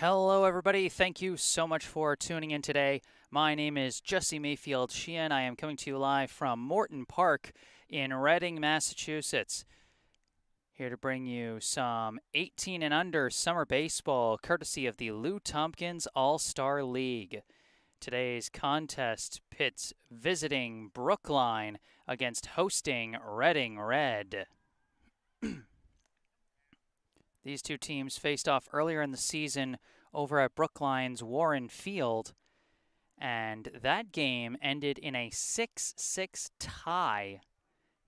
Hello, everybody. Thank you so much for tuning in today. My name is Jesse Mayfield-Sheehan. I am coming to you live from Morton Park in Reading, Massachusetts. Here to bring you some 18 and under summer baseball, courtesy of the Lou Tompkins All-Star League. Today's contest pits visiting Brookline against hosting Reading Red. These two teams faced off earlier in the season over at Brookline's Warren Field, and that game ended in a 6-6 tie.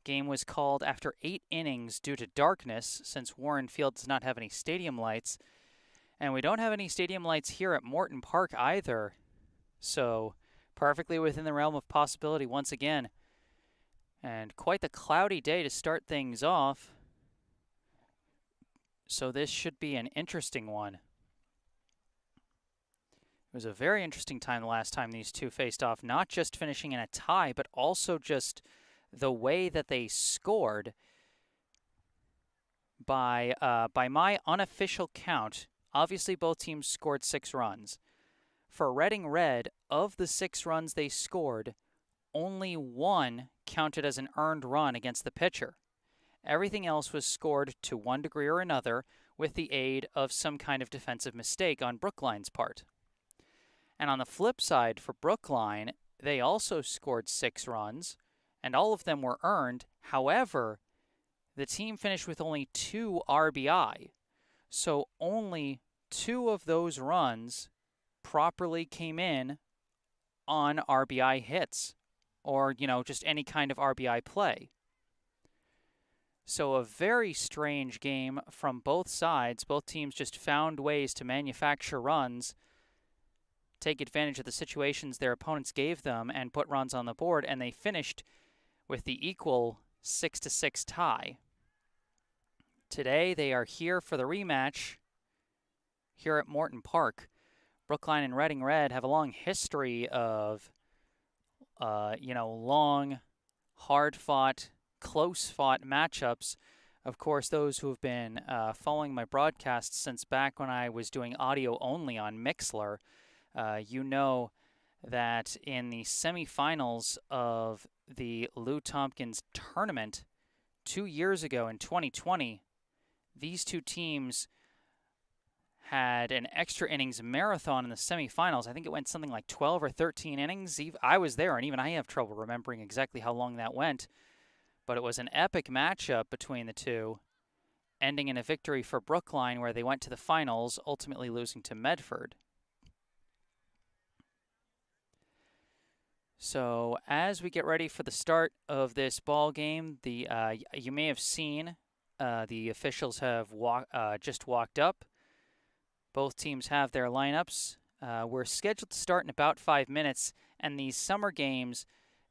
Game was called after 8 innings due to darkness, since Warren Field does not have any stadium lights, and we don't have any stadium lights here at Morton Park either. So, perfectly within the realm of possibility once again. And quite the cloudy day to start things off. So this should be an interesting one. It was a very interesting time the last time these two faced off, not just finishing in a tie, but also just the way that they scored. By my unofficial count, obviously both teams scored 6 runs. For Reading Red, of the 6 runs they scored, only 1 counted as an earned run against the pitcher. Everything else was scored to one degree or another with the aid of some kind of defensive mistake on Brookline's part. And on the flip side, for Brookline, they also scored 6 runs, and all of them were earned. However, the team finished with only 2 RBI. So only 2 of those runs properly came in on RBI hits, or, just any kind of RBI play. So a very strange game from both sides. Both teams just found ways to manufacture runs, take advantage of the situations their opponents gave them, and put runs on the board, and they finished with the equal 6-6 tie. Today they are here for the rematch here at Morton Park. Brookline and Reading Red have a long history of, long, hard-fought, close-fought matchups. Of course, those who have been following my broadcasts since back when I was doing audio only on Mixlr, you know that in the semifinals of the Lou Tompkins tournament 2 years ago in 2020, these two teams had an extra innings marathon in the semifinals. I think it went something like 12 or 13 innings. I was there, and even I have trouble remembering exactly how long that went. But it was an epic matchup between the two, ending in a victory for Brookline, where they went to the finals, ultimately losing to Medford. So as we get ready for the start of this ball game, you may have seen the officials have just walked up. Both teams have their lineups. We're scheduled to start in about 5 minutes, and these summer games,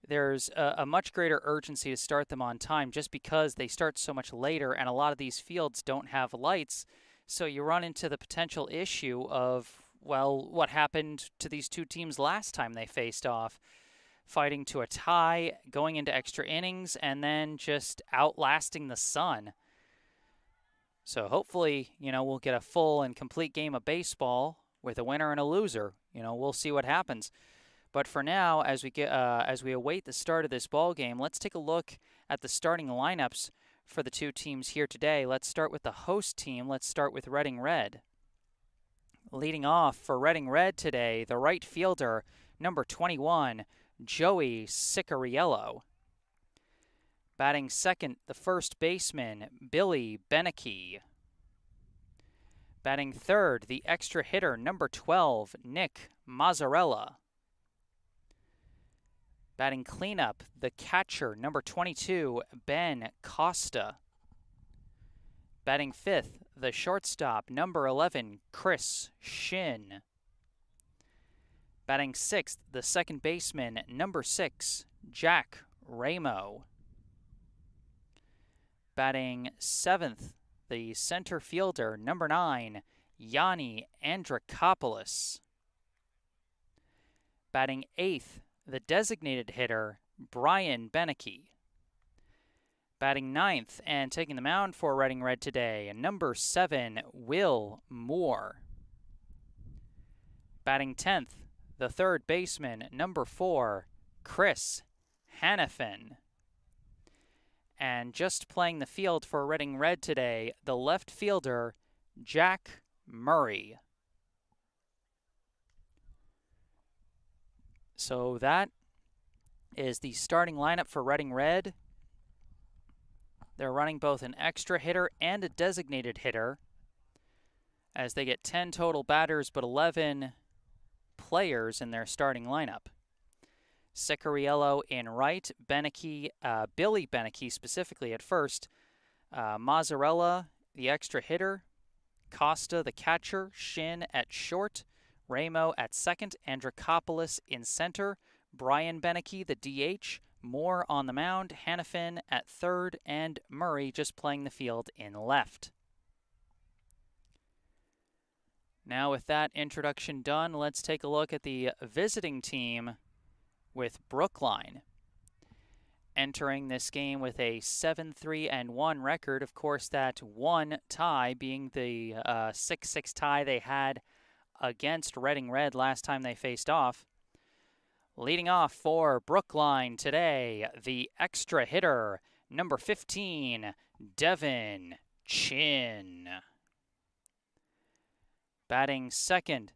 there's a much greater urgency to start them on time just because they start so much later, and a lot of these fields don't have lights. So you run into the potential issue of, what happened to these two teams last time they faced off, fighting to a tie, going into extra innings, and then just outlasting the sun. So hopefully, we'll get a full and complete game of baseball with a winner and a loser. We'll see what happens. But for now, as we await the start of this ball game, let's take a look at the starting lineups for the two teams here today. Let's start with the host team. Let's start with Reading Red. Leading off for Reading Red today, the right fielder, number 21, Joey Cicariello. Batting second, the first baseman, Billy Beneke. Batting third, the extra hitter, number 12, Nick Mazzarella. Batting cleanup, the catcher, number 22, Ben Costa. Batting fifth, the shortstop, number 11, Chris Shin. Batting sixth, the second baseman, number 6, Jack Ramo. Batting seventh, the center fielder, number 9, Yanni Andrikopoulos. Batting eighth, the designated hitter, Brian Beneke. Batting ninth and taking the mound for Reading Red today, number 7, Will Moore. Batting 10th, the third baseman, number 4, Chris Hannafin. And just playing the field for Reading Red today, the left fielder, Jack Murray. So that is the starting lineup for Reading Red. They're running both an extra hitter and a designated hitter, as they get 10 total batters but 11 players in their starting lineup. Sicariello in right, Billy Beneke specifically at first, Mazzarella, the extra hitter, Costa, the catcher, Shin at short, Ramo at second, Andrikopoulos in center, Brian Beneke, the DH, Moore on the mound, Hannafin at third, and Murray just playing the field in left. Now with that introduction done, let's take a look at the visiting team with Brookline. Entering this game with a 7-3-1 record, of course that one tie being the 6-6 tie they had against Reading Red last time they faced off. Leading off for Brookline today, the extra hitter, number 15, Devin Chin. Batting second,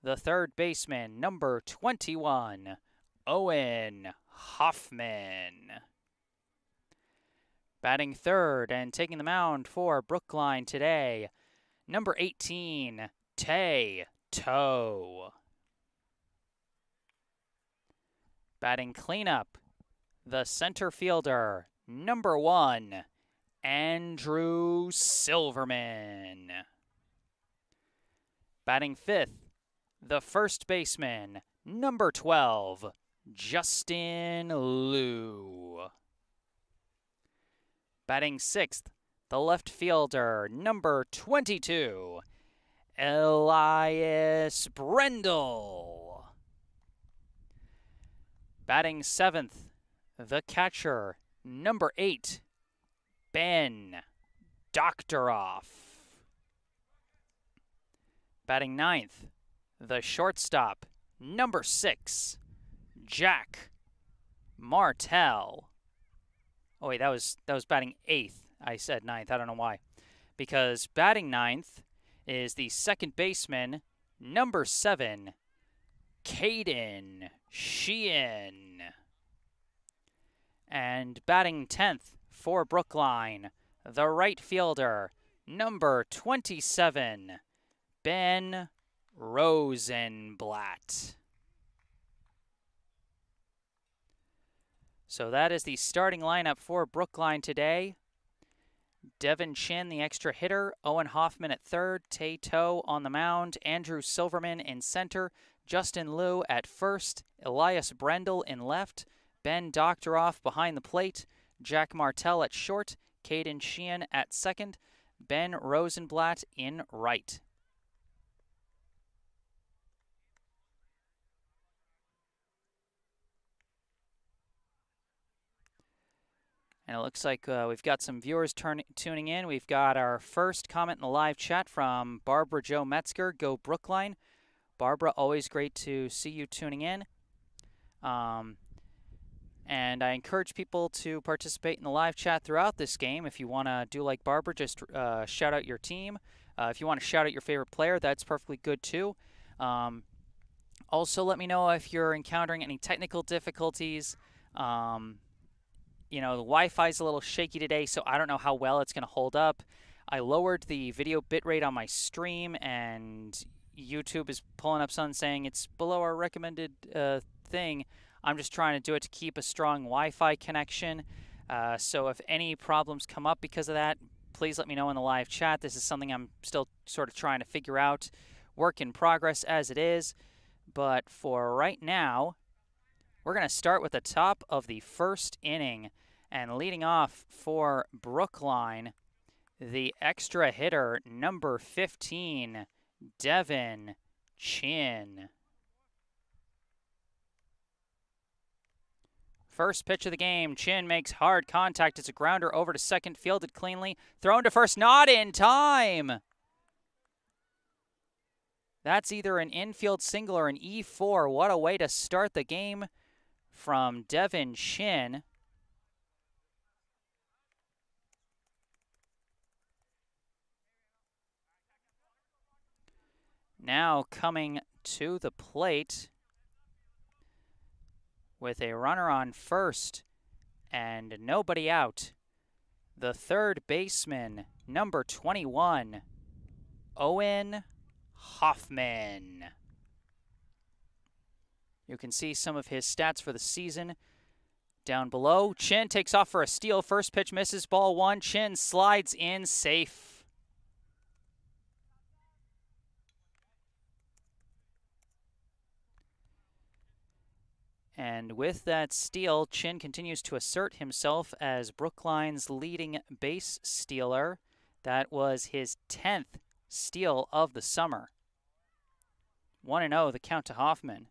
the third baseman, number 21, Owen Hoffman. Batting third and taking the mound for Brookline today, number 18, Tay Toe. Batting cleanup, the center fielder, number 1, Andrew Silverman. Batting fifth, the first baseman, number 12, Justin Liu. Batting sixth, the left fielder, number 22, Elias Brendel. Batting seventh, the catcher, number 8, Ben Doktoroff. Batting ninth, the shortstop, number 6, Jack Martell. Oh wait, that was batting 8th. I said 9th. I don't know why. Because batting 9th is the second baseman, number 7, Mayfield-Sheehan. And batting 10th for Brookline, the right fielder, number 27, Ben Rosenblatt. So that is the starting lineup for Brookline today. Devin Chin, the extra hitter, Owen Hoffman at third, Tay Toe on the mound, Andrew Silverman in center, Justin Liu at first, Elias Brendel in left, Ben Doktoroff behind the plate, Jack Martell at short, Mayfield-Sheehan at second, Ben Rosenblatt in right. And it looks like we've got some viewers tuning in. We've got our first comment in the live chat from Barbara Jo Metzger, Go Brookline. Barbara, always great to see you tuning in. And I encourage people to participate in the live chat throughout this game. If you want to do like Barbara, just shout out your team. If you want to shout out your favorite player, that's perfectly good too. Also, let me know if you're encountering any technical difficulties. You know, the Wi-Fi is a little shaky today, so I don't know how well it's going to hold up. I lowered the video bitrate on my stream, and YouTube is pulling up something saying it's below our recommended thing. I'm just trying to do it to keep a strong Wi-Fi connection. So if any problems come up because of that, please let me know in the live chat. This is something I'm still sort of trying to figure out. Work in progress as it is. But for right now, we're going to start with the top of the first inning, and leading off for Brookline, the extra hitter, number 15, Devin Chin. First pitch of the game, Chin makes hard contact. It's a grounder over to second, fielded cleanly, thrown to first, not in time. That's either an infield single or an E4. What a way to start the game from Devin Shin. Now coming to the plate with a runner on first and nobody out, the third baseman, number 21, Owen Hoffman. You can see some of his stats for the season down below. Chin takes off for a steal. First pitch misses, ball one. Chin slides in safe. And with that steal, Chin continues to assert himself as Brookline's leading base stealer. That was his 10th steal of the summer. 1-0, the count to Hoffman.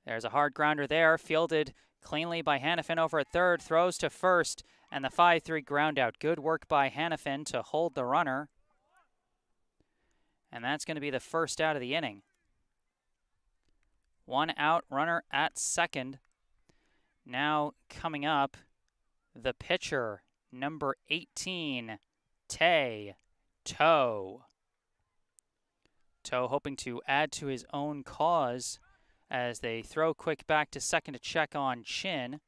There's a hard grounder there, fielded cleanly by Hannafin over at third, throws to first, and the 5-3 ground out. Good work by Hannafin to hold the runner. And that's going to be the first out of the inning. 1 out, runner at second. Now coming up, the pitcher, number 18, Toe. Toe hoping to add to his own cause as they throw quick back to second to check on Chin.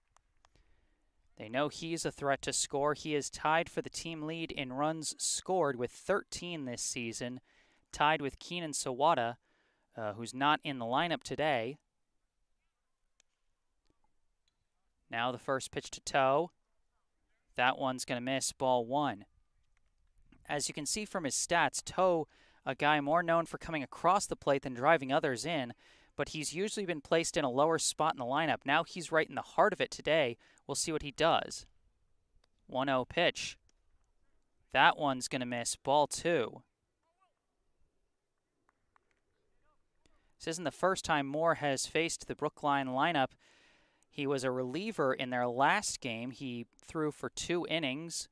They know he's a threat to score. He is tied for the team lead in runs scored with 13 this season, tied with Keenan Sawada, who's not in the lineup today. Now the first pitch to Toe. That one's going to miss, ball one. As you can see from his stats, Toe, a guy more known for coming across the plate than driving others in, but he's usually been placed in a lower spot in the lineup. Now he's right in the heart of it today. We'll see what he does. 1-0 pitch. That one's going to miss, ball two. This isn't the first time Moore has faced the Brookline lineup. He was a reliever in their last game. He threw for 2 innings,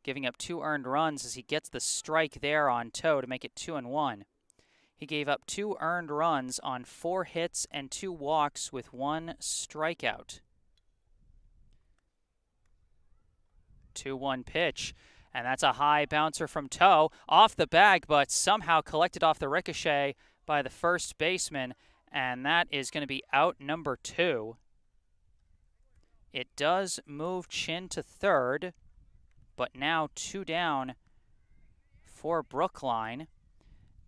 giving up 2 earned runs as he gets the strike there on Toe to make it 2-1. He gave up 2 earned runs on 4 hits and 2 walks with 1 strikeout. 2-1 pitch, and that's a high bouncer from Toe. Off the bag, but somehow collected off the ricochet by the first baseman, and that is going to be out number 2. It does move Chin to third, but now 2 down for Brookline.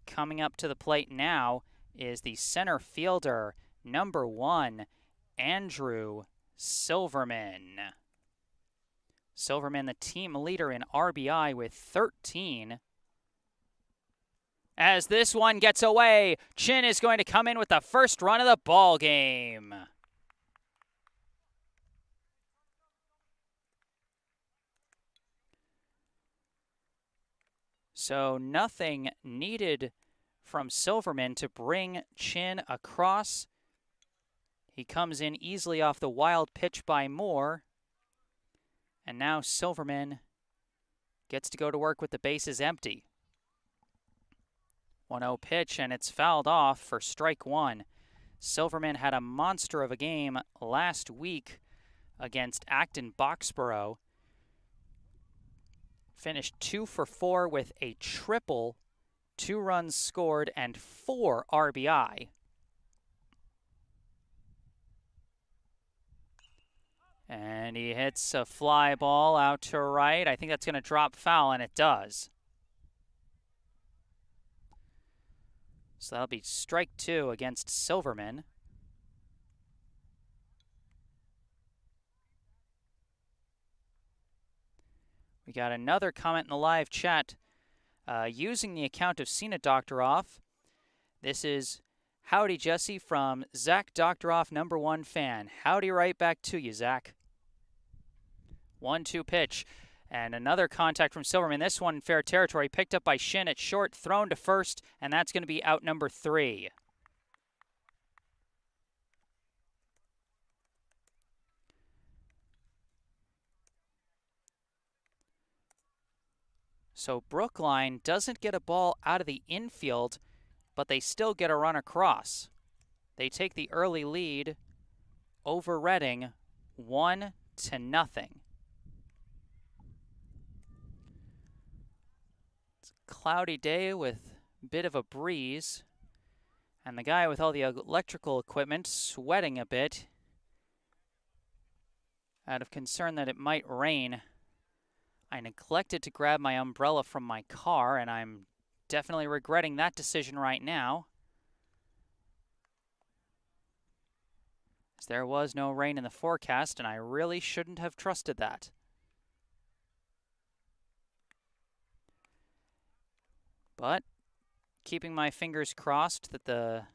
Coming up to the plate now is the center fielder, number 1, Andrew Silverman. Silverman, the team leader in RBI with 13. As this one gets away, Chin is going to come in with the first run of the ball game. So nothing needed from Silverman to bring Chin across. He comes in easily off the wild pitch by Moore. And now Silverman gets to go to work with the bases empty. 1-0 pitch, and it's fouled off for strike one. Silverman had a monster of a game last week against Acton Boxborough. Finished 2 for 4 with a triple, 2 runs scored, and 4 RBI. And he hits a fly ball out to right. I think that's going to drop foul, and it does. So that'll be strike 2 against Silverman. We got another comment in the live chat using the account of Sina Doktoroff. This is Howdy Jesse from Zach Doktoroff, number 1 fan. Howdy right back to you, Zach. 1-2 pitch. And another contact from Silverman. This one in fair territory. Picked up by Shin at short, thrown to first, and that's going to be out number 3. So Brookline doesn't get a ball out of the infield but they still get a run across. They take the early lead over Reading 1-0. It's a cloudy day with a bit of a breeze, and the guy with all the electrical equipment sweating a bit out of concern that it might rain. I neglected to grab my umbrella from my car, and I'm definitely regretting that decision right now, as there was no rain in the forecast, and I really shouldn't have trusted that. But keeping my fingers crossed that the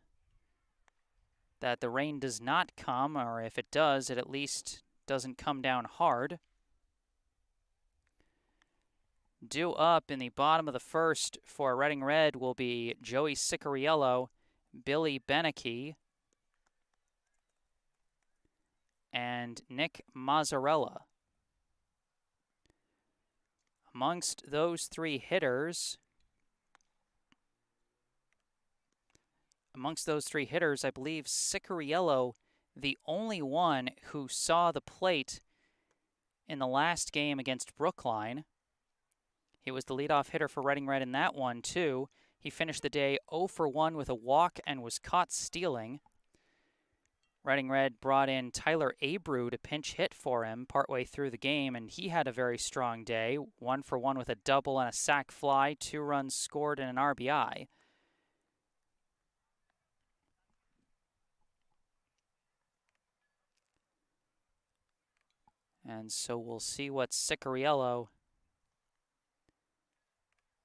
rain does not come, or if it does, it at least doesn't come down hard. Due up in the bottom of the first for Reading Red will be Joey Cicariello, Billy Beneke, and Nick Mazzarella. Amongst those three hitters, I believe Cicariello, the only one who saw the plate in the last game against Brookline. He was the leadoff hitter for Reading Red in that one, too. He finished the day 0 for 1 with a walk and was caught stealing. Reading Red brought in Tyler Abreu to pinch hit for him partway through the game, and he had a very strong day. 1 for 1 with a double and a sac fly, 2 runs scored and an RBI. And so we'll see what Cicariello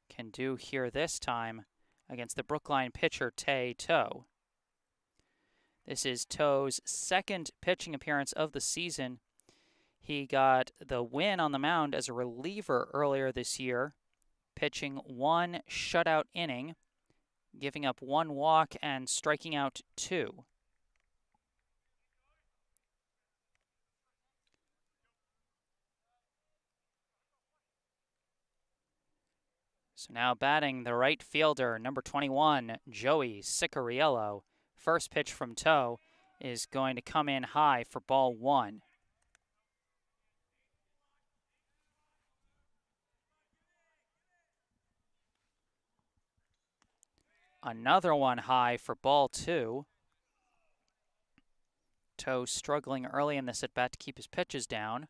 can do here this time against the Brookline pitcher, Tay Toe. This is Toe's second pitching appearance of the season. He got the win on the mound as a reliever earlier this year, pitching 1 shutout inning, giving up 1 walk and striking out 2. So now batting the right fielder, number 21, Joey Cicariello. First pitch from Toe is going to come in high for ball 1. Another one high for ball 2. Toe struggling early in this at-bat to keep his pitches down.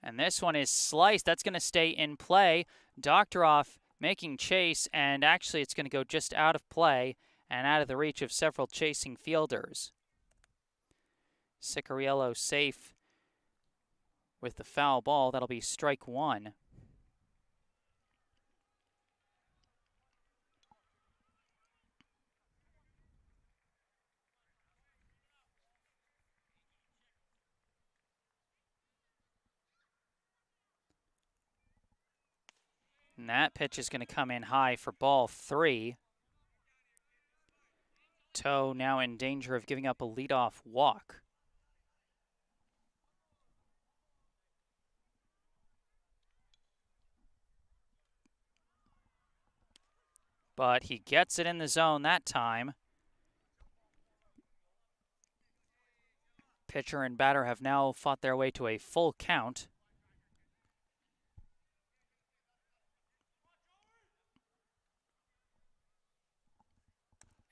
And this one is sliced. That's going to stay in play. Doctoroff making chase, and actually it's going to go just out of play and out of the reach of several chasing fielders. Cicariello safe with the foul ball. That'll be strike 1. And that pitch is going to come in high for ball 3. Toe now in danger of giving up a leadoff walk. But he gets it in the zone that time. Pitcher and batter have now fought their way to a full count.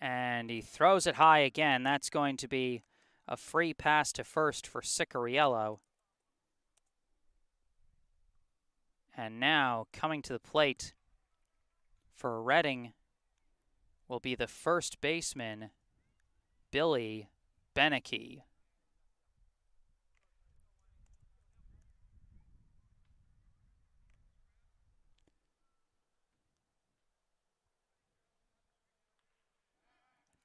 And he throws it high again. That's going to be a free pass to first for Cicariello. And now coming to the plate for Reading will be the first baseman, Billy Beneke.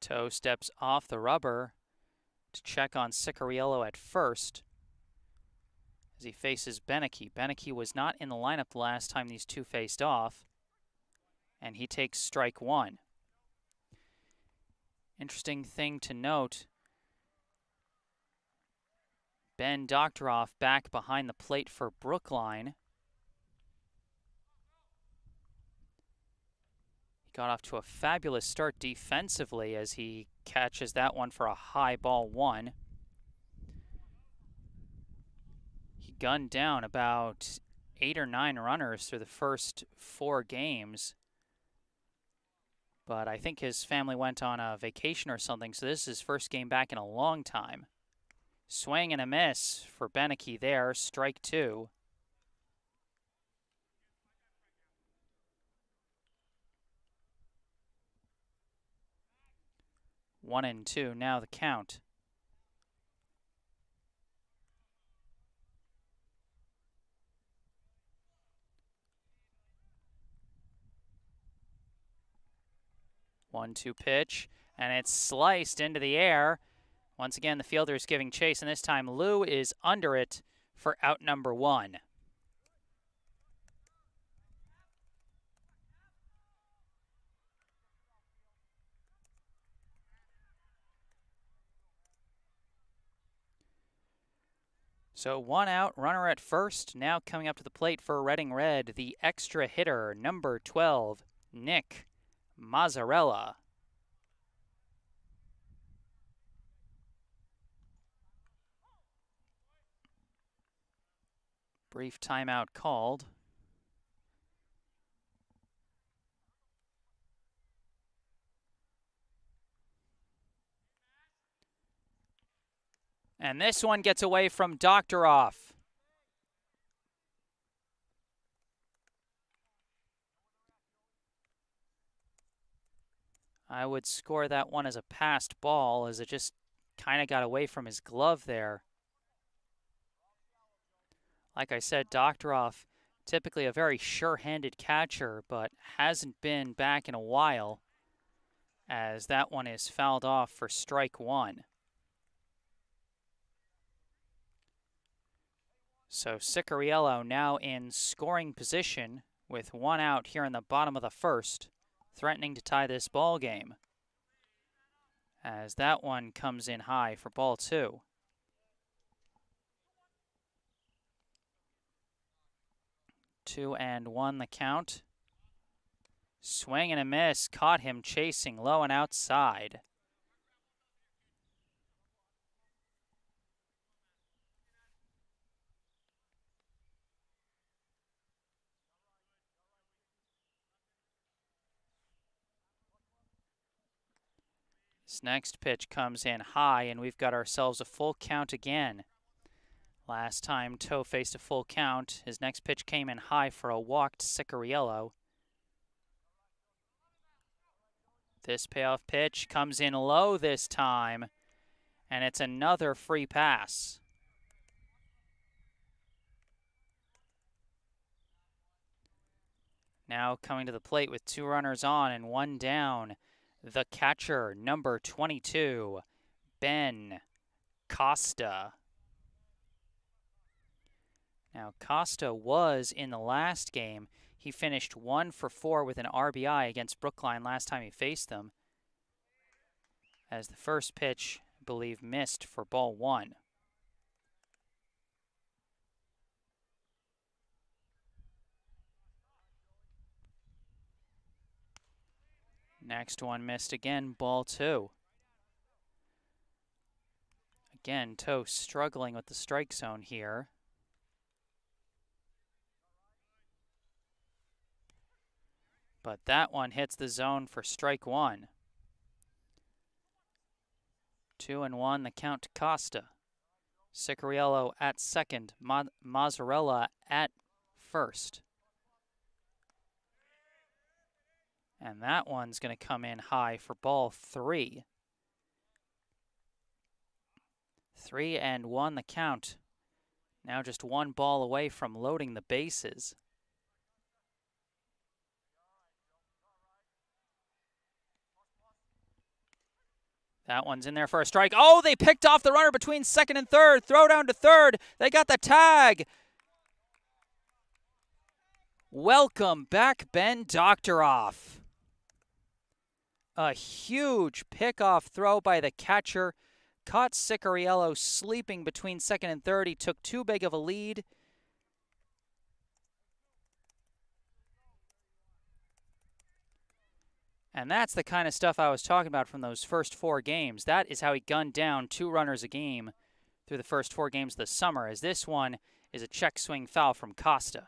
Toe steps off the rubber to check on Cicariello at first as he faces Beneke. Beneke was not in the lineup the last time these two faced off, and he takes strike 1. Interesting thing to note, Ben Doctoroff back behind the plate for Brookline. got off to a fabulous start defensively as he catches that one for a high ball 1. He gunned down about 8 or 9 runners through the first 4 games. But I think his family went on a vacation or something, so this is his first game back in a long time. Swing and a miss for Beneke there, strike 2. One and 2, now the count. One-two pitch, and it's sliced into the air. Once again, the fielder is giving chase, and this time Lou is under it for out number 1. So 1 out, runner at first. Now coming up to the plate for Reading Red, the extra hitter, number 12, Nick Mazzarella. Brief timeout called. And this one gets away from Doctoroff. I would score that one as a passed ball, as it just kind of got away from his glove there. Like I said, Doctoroff, typically a very sure-handed catcher, but hasn't been back in a while, as that one is fouled off for strike 1. So Cicariello now in scoring position with 1 out here in the bottom of the first, threatening to tie this ball game, as that one comes in high for ball 2. Two and 1 the count. Swing and a miss, caught him chasing low and outside. This next pitch comes in high, and we've got ourselves a full count again. Last time Toe faced a full count, his next pitch came in high for a walk to Cicariello. This payoff pitch comes in low this time, and it's another free pass. Now coming to the plate with 2 runners on and 1 down, the catcher, number 22, Ben Costa. Now, Costa was in the last game. He finished 1 for 4 with an RBI against Brookline last time he faced them, as the first pitch, I believe, missed for ball 1. Next one missed again, ball 2. Again, Toe struggling with the strike zone here. But that one hits the zone for strike 1. 2 and 1, the count to Costa. Cicariello at second, Mazzarella at first. And that one's going to come in high for ball 3. 3 and 1 the count. Now just 1 ball away from loading the bases. That one's in there for a strike. Oh, they picked off the runner between second and third. Throw down to third. They got the tag. Welcome back, Ben Doctoroff. A huge pickoff throw by the catcher. Caught Cicariello sleeping between second and third. He took too big of a lead. And that's the kind of stuff I was talking about from those first 4 games. That is how he gunned down 2 runners a game through the first 4 games of the summer, as this one is a check swing foul from Costa.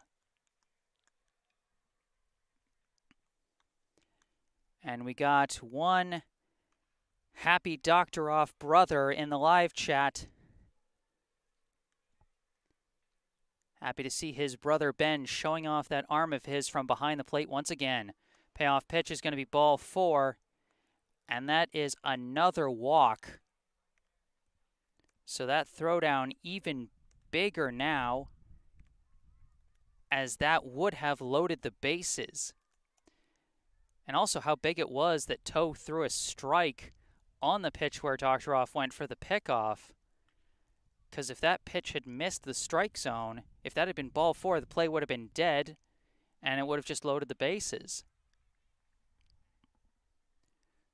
And we got one happy Dr. Off brother in the live chat. Happy to see his brother Ben showing off that arm of his from behind the plate once again. Payoff pitch is going to be ball 4, and that is another walk. So that throwdown even bigger now, as that would have loaded the bases. And also how big it was that Toe threw a strike on the pitch where Dr. Off went for the pickoff. Because if that pitch had missed the strike zone, if that had been ball 4, the play would have been dead, and it would have just loaded the bases.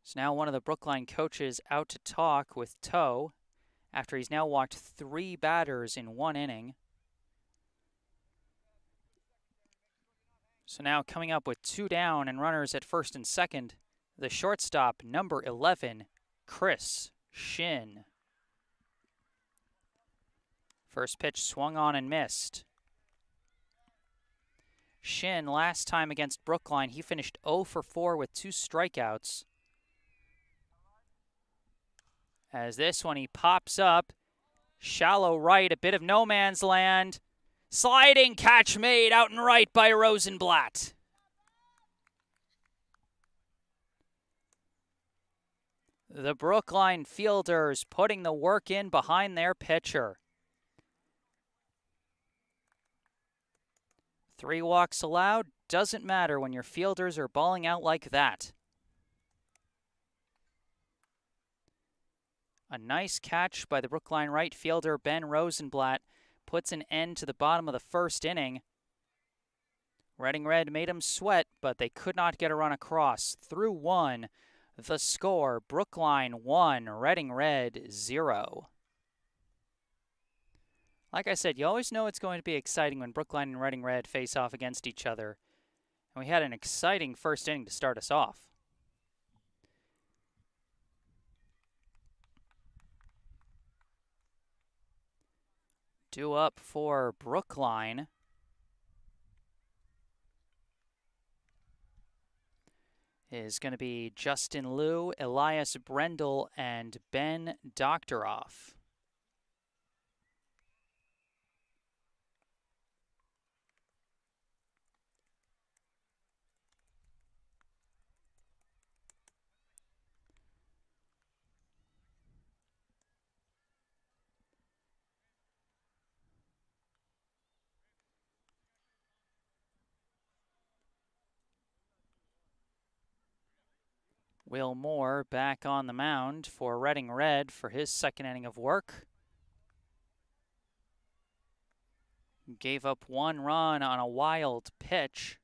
So now one of the Brookline coaches out to talk with Toe after he's now walked 3 batters in 1 inning. So now coming up with 2 down and runners at first and second, the shortstop, number 11, Chris Shin. First pitch swung on and missed. Shin, last time against Brookline, he finished 0 for 4 with 2 strikeouts. As this one, he pops up. Shallow right, a bit of no man's land. Sliding catch made out and right by Rosenblatt. The Brookline fielders putting the work in behind their pitcher. 3 walks allowed, doesn't matter when your fielders are balling out like that. A nice catch by the Brookline right fielder, Ben Rosenblatt, puts an end to the bottom of the first inning. Reading Red made them sweat, but they could not get a run across. Through 1, the score, Brookline 1, Reading Red 0. Like I said, you always know it's going to be exciting when Brookline and Reading Red face off against each other. And we had an exciting first inning to start us off. Due up for Brookline is going to be Justin Liu, Elias Brendel, and Ben Doctoroff. Will Moore back on the mound for Reading Red for his second inning of work. Gave up 1 run on a wild pitch.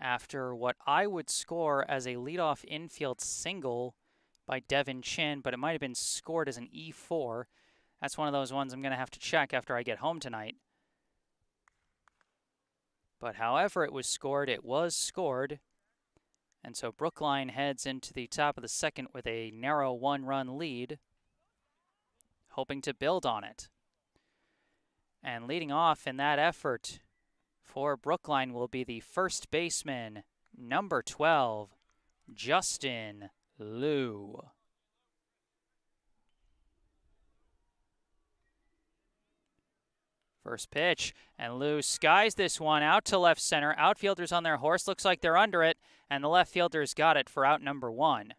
After what I would score as a leadoff infield single by Devin Chin, but it might have been scored as an E4. That's one of those ones I'm going to have to check after I get home tonight. But however it was scored, it was scored. And so Brookline heads into the top of the second with a narrow 1-run lead, hoping to build on it. And leading off in that effort for Brookline will be the first baseman, number 12, Justin Liu. First pitch, and Liu skies this one out to left center. Outfielders on their horse, looks like they're under it, and the left fielders got it for out number 1.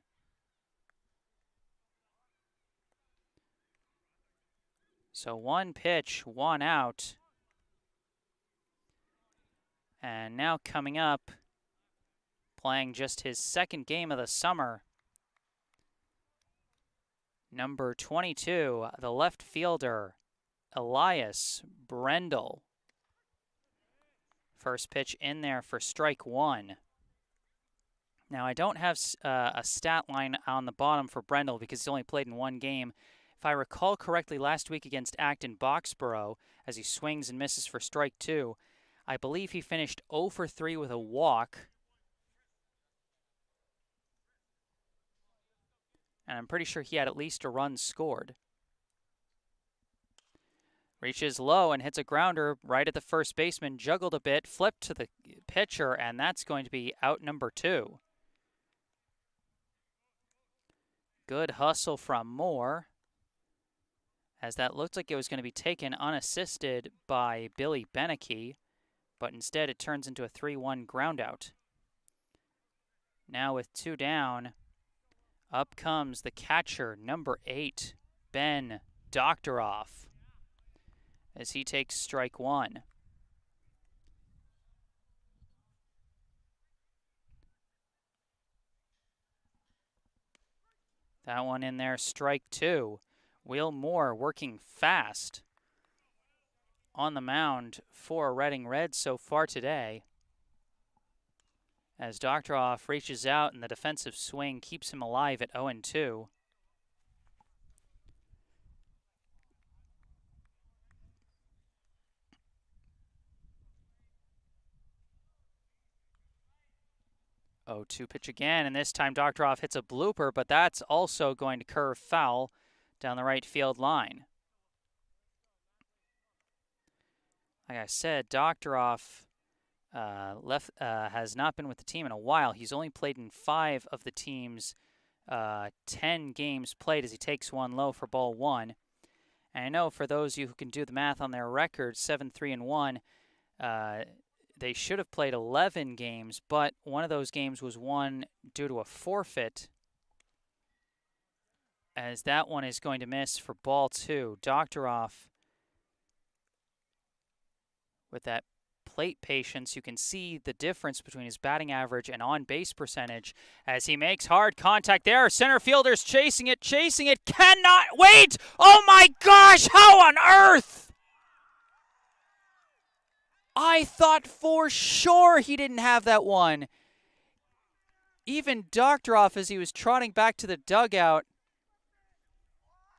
So 1 pitch, 1 out. And now coming up, playing just his second game of the summer, number 22, the left fielder, Elias Brendel. First pitch in there for strike 1. Now, I don't have a stat line on the bottom for Brendel because he's only played in 1 game. If I recall correctly, last week against Acton Boxborough, as he swings and misses for strike 2, I believe he finished 0 for 3 with a walk. And I'm pretty sure he had at least a run scored. Reaches low and hits a grounder right at the first baseman, juggled a bit, flipped to the pitcher, and that's going to be out number 2. Good hustle from Moore, as that looked like it was going to be taken unassisted by Billy Beneke, but instead it turns into a 3-1 groundout. Now with 2 down, up comes the catcher, number 8, Ben Doctoroff, as he takes strike 1. That one in there, strike 2. Will Moore working fast on the mound for Reading Red so far today, as Doctoroff reaches out and the defensive swing keeps him alive at 0-2. Oh, 2 pitch again, and this time Doctoroff hits a blooper, but that's also going to curve foul down the right field line. Like I said, Doctoroff has not been with the team in a while. He's only played in 5 of the team's 10 games played, as he takes one low for ball 1. And I know for those of you who can do the math on their record, 7-3-1, they should have played 11 games, but one of those games was won due to a forfeit, as that one is going to miss for ball 2. Doctoroff, with that plate patience, you can see the difference between his batting average and on-base percentage as he makes hard contact there. Center fielder's chasing it, cannot wait! Oh my gosh, how on earth? I thought for sure he didn't have that one. Even Doctoroff, as he was trotting back to the dugout,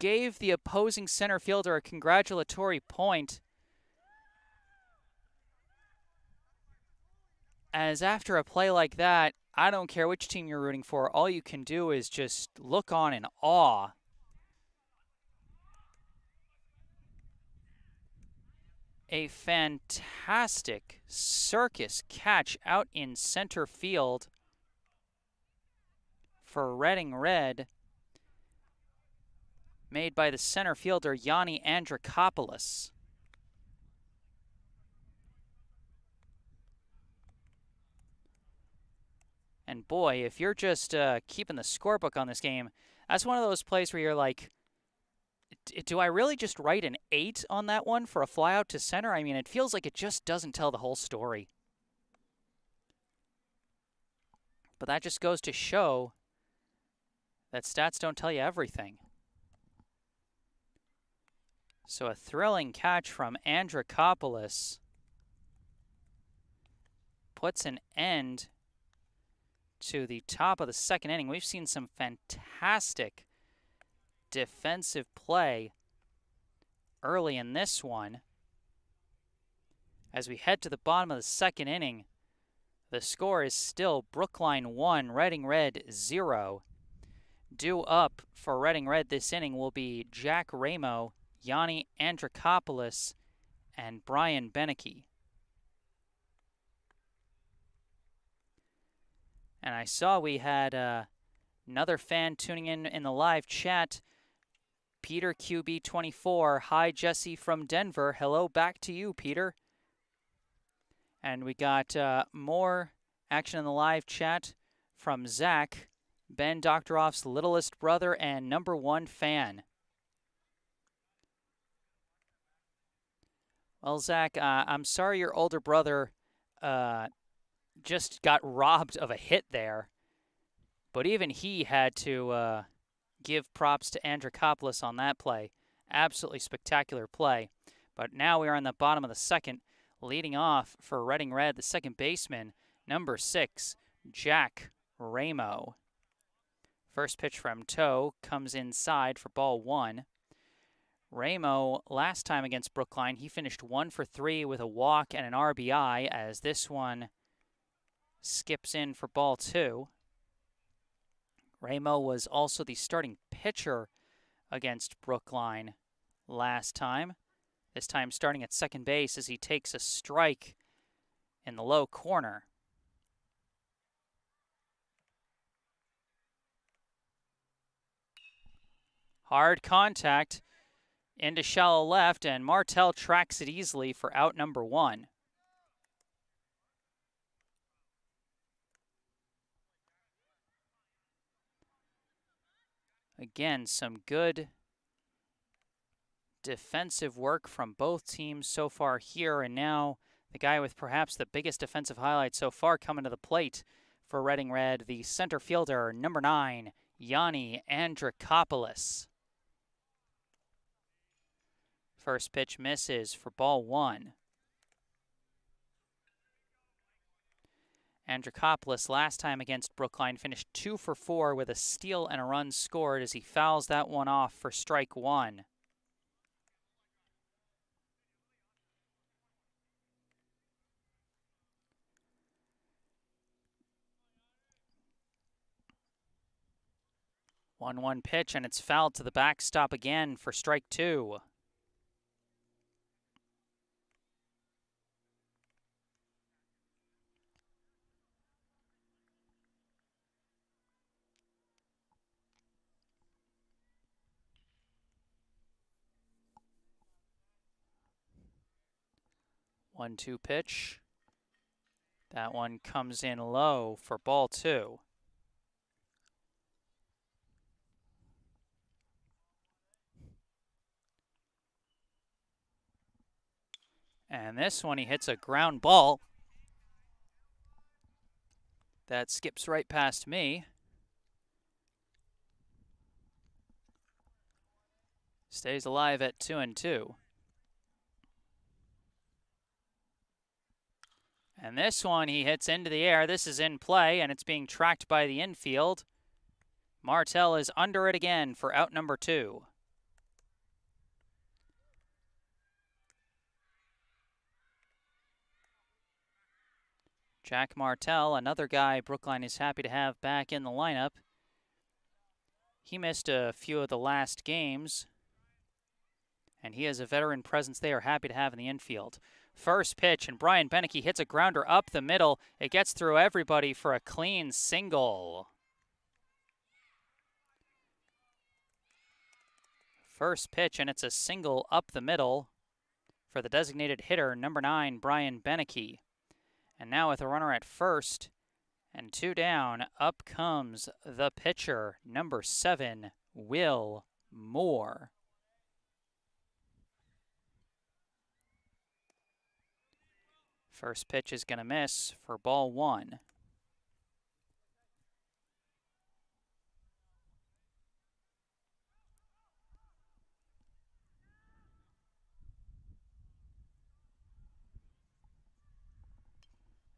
gave the opposing center fielder a congratulatory point, as after a play like that, I don't care which team you're rooting for, all you can do is just look on in awe. A fantastic circus catch out in center field for Reading Red, made by the center fielder Yanni Andrikopoulos. And boy, if you're just keeping the scorebook on this game, that's one of those plays where you're like, do I really just write an 8 on that one for a flyout to center? I mean, it feels like it just doesn't tell the whole story. But that just goes to show that stats don't tell you everything. So a thrilling catch from Andrikopoulos puts an end to the top of the second inning. We've seen some fantastic defensive play early in this one. As we head to the bottom of the second inning, the score is still Brookline 1, Reading Red 0. Due up for Reading Red this inning will be Jack Ramo, Yanni Andrikopoulos, and Brian Beneke. And I saw we had another fan tuning in the live chat, Peter QB24. Hi, Jesse from Denver. Hello back to you, Peter. And we got more action in the live chat from Zach, Ben Doctoroff's littlest brother and #1 fan. Well, Zach, I'm sorry your older brother just got robbed of a hit there. But even he had to give props to Andrikopoulos on that play. Absolutely spectacular play. But now we are in the bottom of the second. Leading off for Reading Red, the second baseman, #6, Jack Ramo. First pitch from Toe comes inside for ball 1. Ramo, last time against Brookline, he finished 1 for 3 with a walk and an RBI, as this one skips in for ball 2. Ramo was also the starting pitcher against Brookline last time. This time starting at second base as he takes a strike in the low corner. Hard contact into shallow left, and Martell tracks it easily for out number 1. Again, some good defensive work from both teams so far here, and now the guy with perhaps the biggest defensive highlight so far coming to the plate for Reading Red, the center fielder, number 9, Yanni Andrikopoulos. First pitch misses for ball 1. Andrikopoulos last time against Brookline finished 2 for 4 with a steal and a run scored as he fouls that one off for strike 1. One pitch, and it's fouled to the backstop again for strike 2. One-two pitch. That one comes in low for ball 2. And this one, he hits a ground ball that skips right past me. Stays alive at 2-2. And this one, he hits into the air. This is in play, and it's being tracked by the infield. Martell is under it again for out number 2. Jack Martell, another guy Brookline is happy to have back in the lineup. He missed a few of the last games, and he has a veteran presence they are happy to have in the infield. First pitch, and Brian Beneke hits a grounder up the middle. It gets through everybody for a clean single. First pitch, and it's a single up the middle for the designated hitter, number 9, Brian Beneke. And now with a runner at first and 2 down, up comes the pitcher, number 7, Will Moore. First pitch is going to miss for ball 1.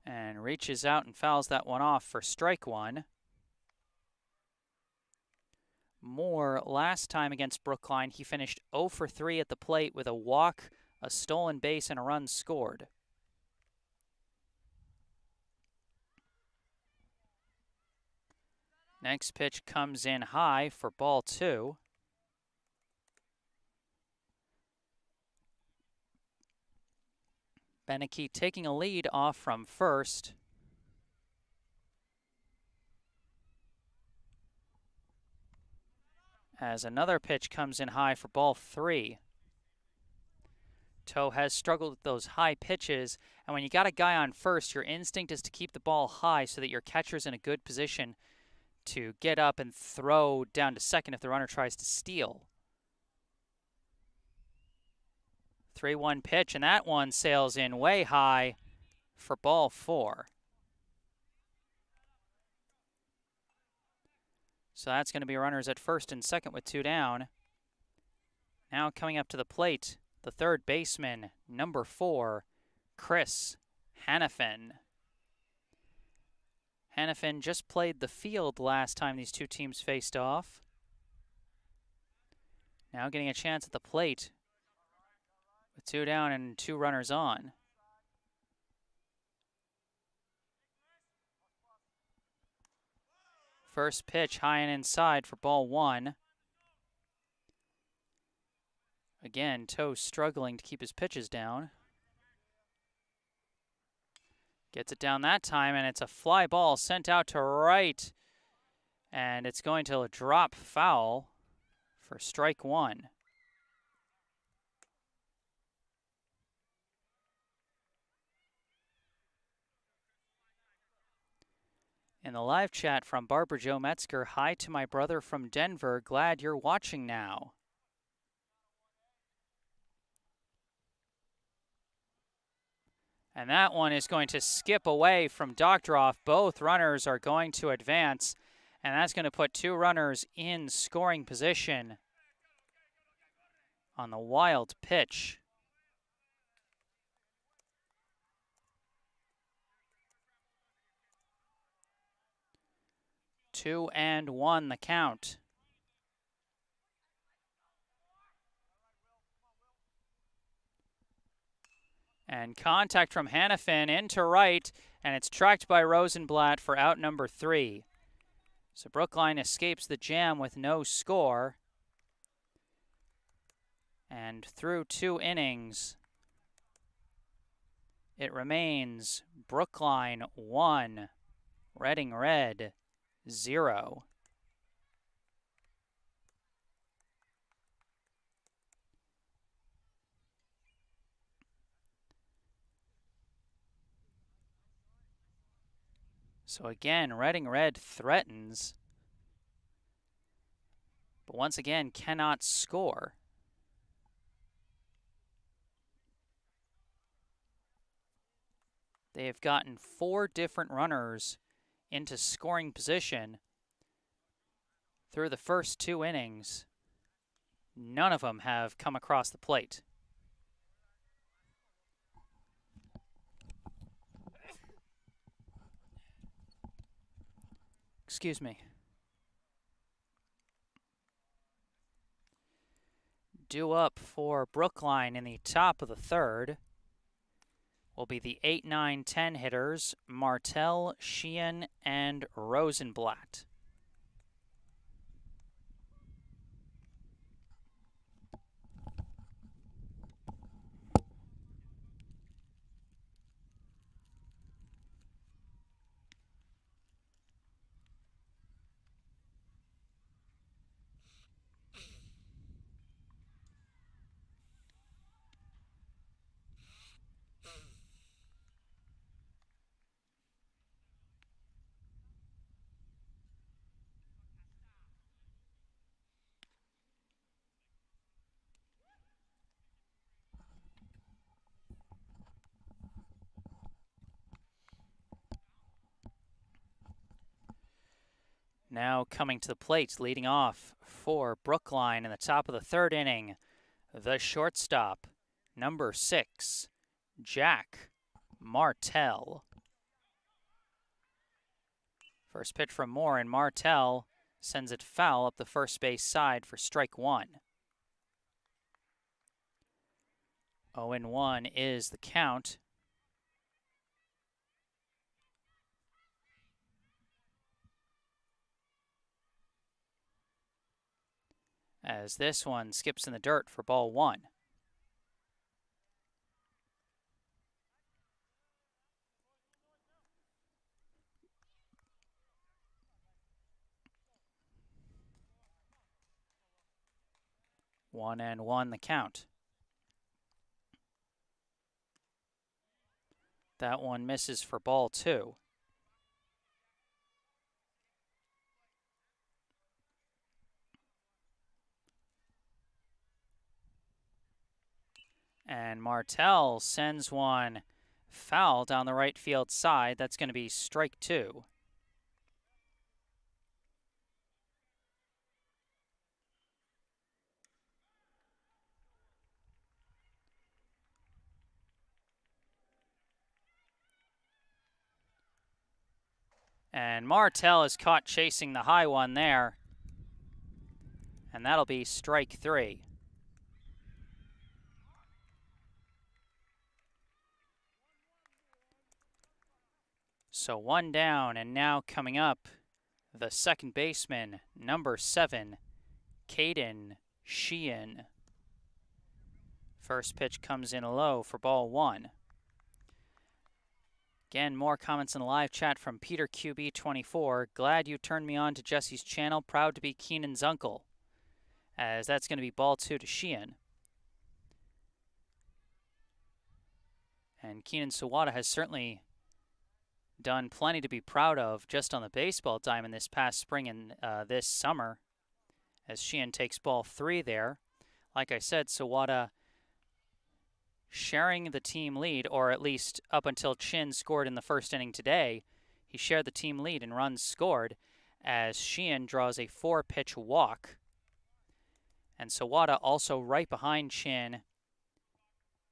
And reaches out and fouls that one off for strike 1. Moore, last time against Brookline, he finished 0 for 3 at the plate with a walk, a stolen base, and a run scored. Next pitch comes in high for ball 2. Beneke taking a lead off from first. As another pitch comes in high for ball 3. Toe has struggled with those high pitches, and when you got a guy on first, your instinct is to keep the ball high so that your catcher's in a good position to get up and throw down to second if the runner tries to steal. 3-1 pitch, and that one sails in way high for ball 4. So that's going to be runners at first and second with 2 down. Now coming up to the plate, the third baseman, number 4, Chris Hannafin. Hannafin just played the field last time these two teams faced off. Now getting a chance at the plate with 2 down and 2 runners on. First pitch high and inside for ball 1. Again, Toe struggling to keep his pitches down. Gets it down that time, and it's a fly ball sent out to right. And it's going to drop foul for strike 1. In the live chat from Barbara Jo Metzger, hi to my brother from Denver, glad you're watching now. And that one is going to skip away from Doctoroff. Both runners are going to advance, and that's going to put 2 runners in scoring position on the wild pitch. 2-1 the count. And contact from Hannafin into right, and it's tracked by Rosenblatt for out number 3. So Brookline escapes the jam with no score. And through 2 innings, it remains Brookline 1, Reading Red 0. So again, Reading Red threatens, but once again cannot score. They have gotten 4 different runners into scoring position through the first 2 innings. None of them have come across the plate. Excuse me. Due up for Brookline in the top of the 3rd will be the 8, 9, 10 hitters, Mayfield-Sheehan and Rosenblatt. Now coming to the plate, leading off for Brookline in the top of the 3rd inning, the shortstop, number 6, Jack Martell. First pitch from Moore, and Martell sends it foul up the first base side for strike 1. 0-1 is the count. As this one skips in the dirt for ball 1. One and one the count. That one misses for ball 2. And Martell sends one foul down the right field side. That's going to be strike 2. And Martell is caught chasing the high one there. And that'll be strike 3. So 1 down, and now coming up, the second baseman, number 7, Mayfield-Sheehan. First pitch comes in low for ball 1. Again, more comments in the live chat from Peter QB24. Glad you turned me on to Jesse's channel. Proud to be Keenan's uncle. As that's going to be ball 2 to Sheehan. And Keenan Sawada has certainly done plenty to be proud of just on the baseball diamond this past spring and this summer. As Sheehan takes ball 3 there. Like I said, Sawada sharing the team lead, or at least up until Chin scored in the first inning today, he shared the team lead in runs scored as Sheehan draws a 4-pitch walk. And Sawada also right behind Chin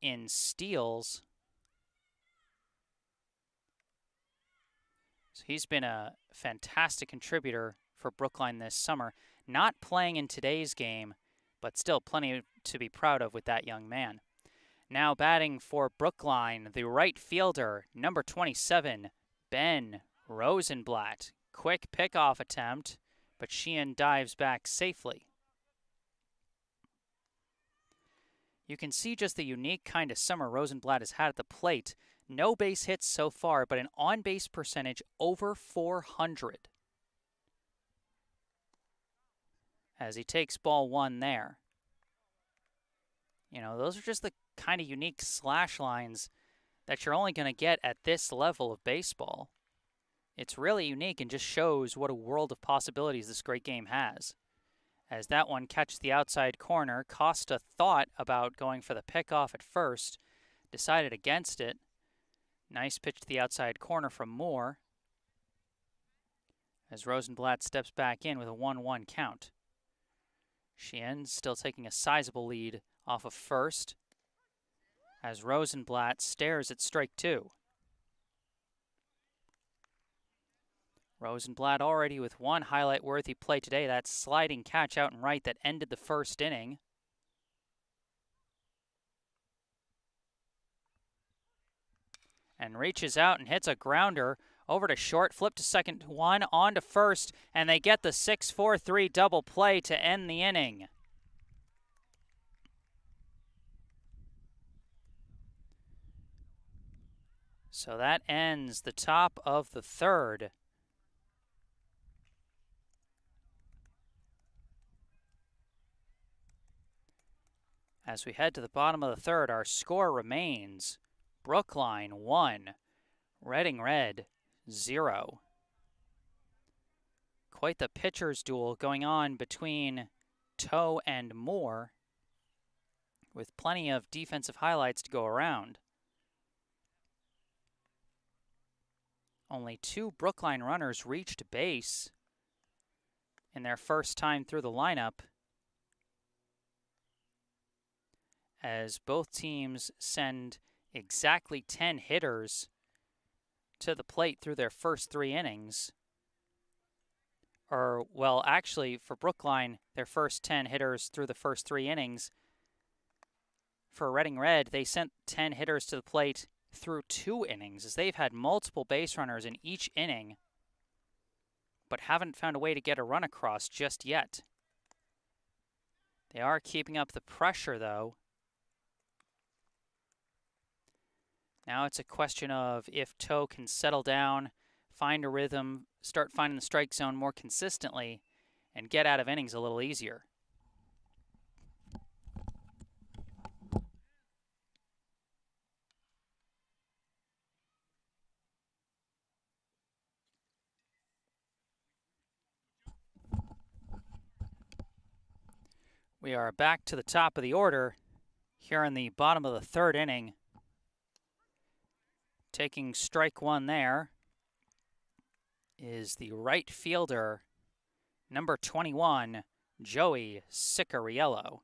in steals. So he's been a fantastic contributor for Brookline this summer. Not playing in today's game, but still plenty to be proud of with that young man. Now batting for Brookline, the right fielder, number 27, Ben Rosenblatt. Quick pickoff attempt, but Sheehan dives back safely. You can see just the unique kind of summer Rosenblatt has had at the plate. No base hits so far, but an on-base percentage over 400. As he takes ball 1 there. You know, those are just the kind of unique slash lines that you're only going to get at this level of baseball. It's really unique and just shows what a world of possibilities this great game has. As that one catches the outside corner, Costa thought about going for the pickoff at first, decided against it. Nice pitch to the outside corner from Moore. As Rosenblatt steps back in with a 1-1 count. Sheehan still taking a sizable lead off of first, as Rosenblatt stares at strike 2. Rosenblatt already with one highlight-worthy play today, that sliding catch out and right that ended the first inning. And reaches out and hits a grounder over to short, flip to second, 1 on to first, and they get the 6-4-3 double play to end the inning. So that ends the top of the 3rd. As we head to the bottom of the 3rd, our score remains Brookline 1, Reading Red 0. Quite the pitcher's duel going on between Toe and Moore, with plenty of defensive highlights to go around. Only 2 Brookline runners reached base in their first time through the lineup, as both teams send exactly 10 hitters to the plate through their first 3 innings. Or, well, actually, for Brookline, their first 10 hitters through the first 3 innings. For Reading Red, they sent 10 hitters to the plate through 2 innings, as they've had multiple base runners in each inning, but haven't found a way to get a run across just yet. They are keeping up the pressure, though. Now it's a question of if Toe can settle down, find a rhythm, start finding the strike zone more consistently, and get out of innings a little easier. We are back to the top of the order here in the bottom of the 3rd inning. Taking strike 1 there is the right fielder, number 21, Joey Sicariello.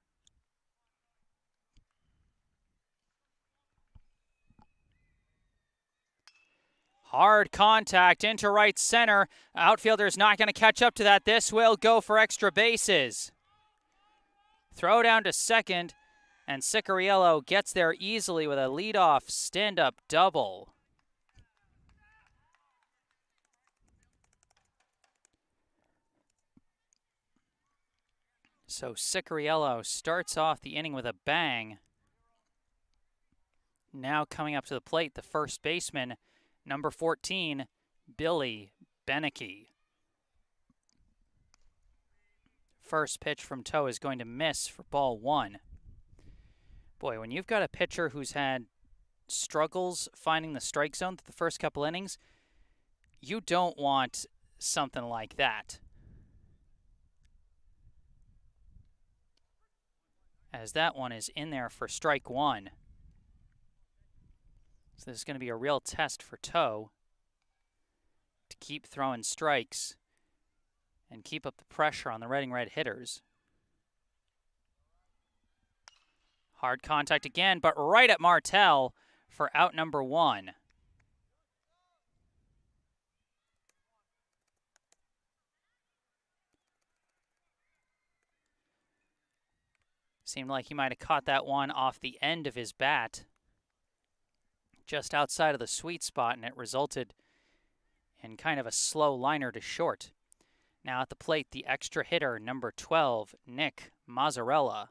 Hard contact into right center. Outfielder's not going to catch up to that. This will go for extra bases. Throw down to second, and Cicariello gets there easily with a leadoff stand-up double. So Cicariello starts off the inning with a bang. Now coming up to the plate, the first baseman, number 14, Billy Beneke. First pitch from Toe is going to miss for ball 1. Boy, when you've got a pitcher who's had struggles finding the strike zone through the first couple innings, you don't want something like that. As that one is in there for strike 1. So this is going to be a real test for Toe to keep throwing strikes and keep up the pressure on the Red and Red hitters. Hard contact again, but right at Martel for out number 1. Seemed like he might have caught that one off the end of his bat, just outside of the sweet spot, and it resulted in kind of a slow liner to short. Now at the plate, the extra hitter, number 12, Nick Mazzarella.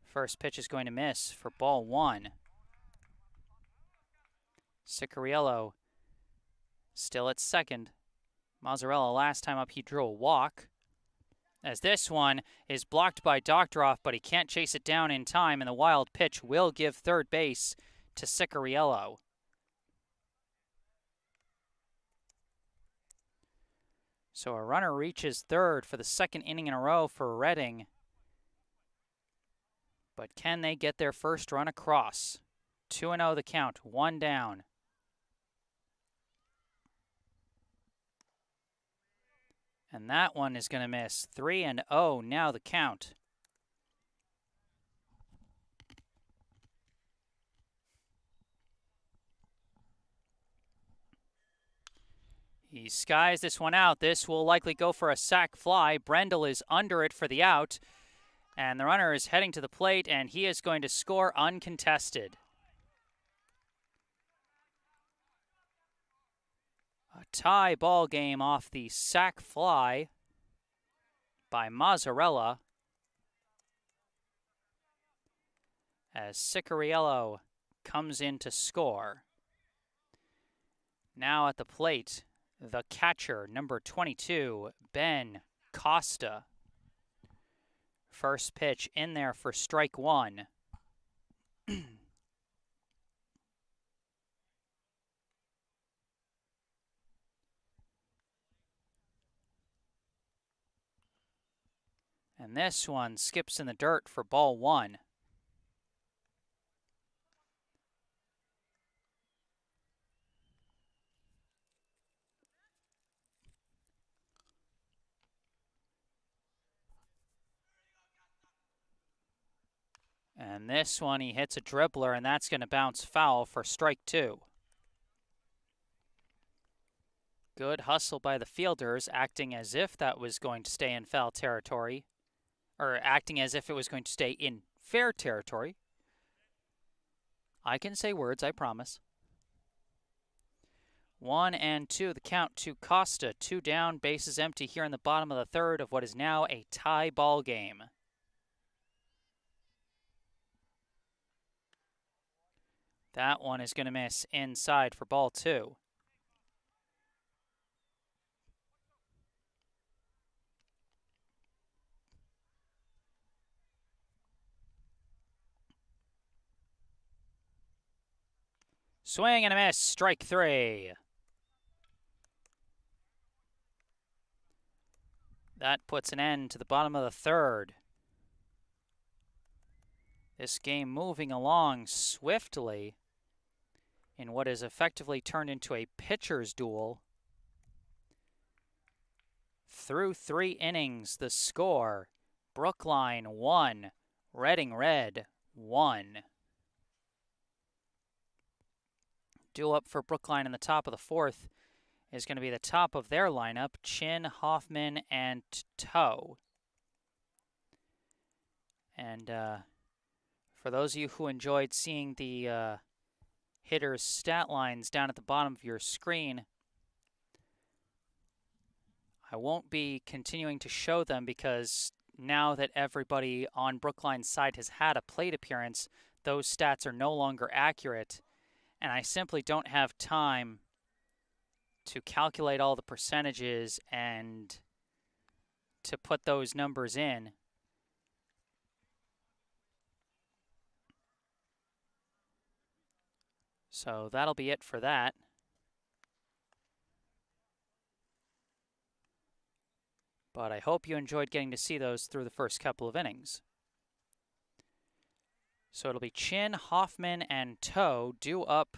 First pitch is going to miss for ball 1. Cicariello still at second. Mazzarella, last time up, he drew a walk. As this one is blocked by Doctoroff, but he can't chase it down in time, and the wild pitch will give third base to Cicariello. So a runner reaches third for the second inning in a row for Reading. But can they get their first run across? 2-0 the count, 1 down. And that one is going to miss. 3-0 now the count. He skies this one out. This will likely go for a sac fly. Brendel is under it for the out. And the runner is heading to the plate, and he is going to score uncontested. A tie ball game off the sac fly by Mazzarella, as Cicariello comes in to score. Now at the plate, the catcher, number 22, Ben Costa. First pitch in there for strike 1. And this one skips in the dirt for ball 1. And this one, he hits a dribbler, and that's going to bounce foul for strike 2. Good hustle by the fielders, acting as if that was going to stay in foul territory, or acting as if it was going to stay in fair territory. I can say words, I promise. 1-2, the count to Costa. 2 down, bases empty here in the bottom of the third of what is now a tie ball game. That one is going to miss inside for ball 2. Swing and a miss, strike 3. That puts an end to the bottom of the third. This game moving along swiftly in what is effectively turned into a pitcher's duel. Through 3 innings, the score, Brookline 1, Reading Red 1. Duel up for Brookline in the top of the 4th is going to be the top of their lineup, Chin, Hoffman, and Toe. And for those of you who enjoyed seeing the hitters' stat lines down at the bottom of your screen, I won't be continuing to show them because now that everybody on Brookline's side has had a plate appearance, those stats are no longer accurate, and I simply don't have time to calculate all the percentages and to put those numbers in. So that'll be it for that. But I hope you enjoyed getting to see those through the first couple of innings. So it'll be Chin, Hoffman, and Toe due up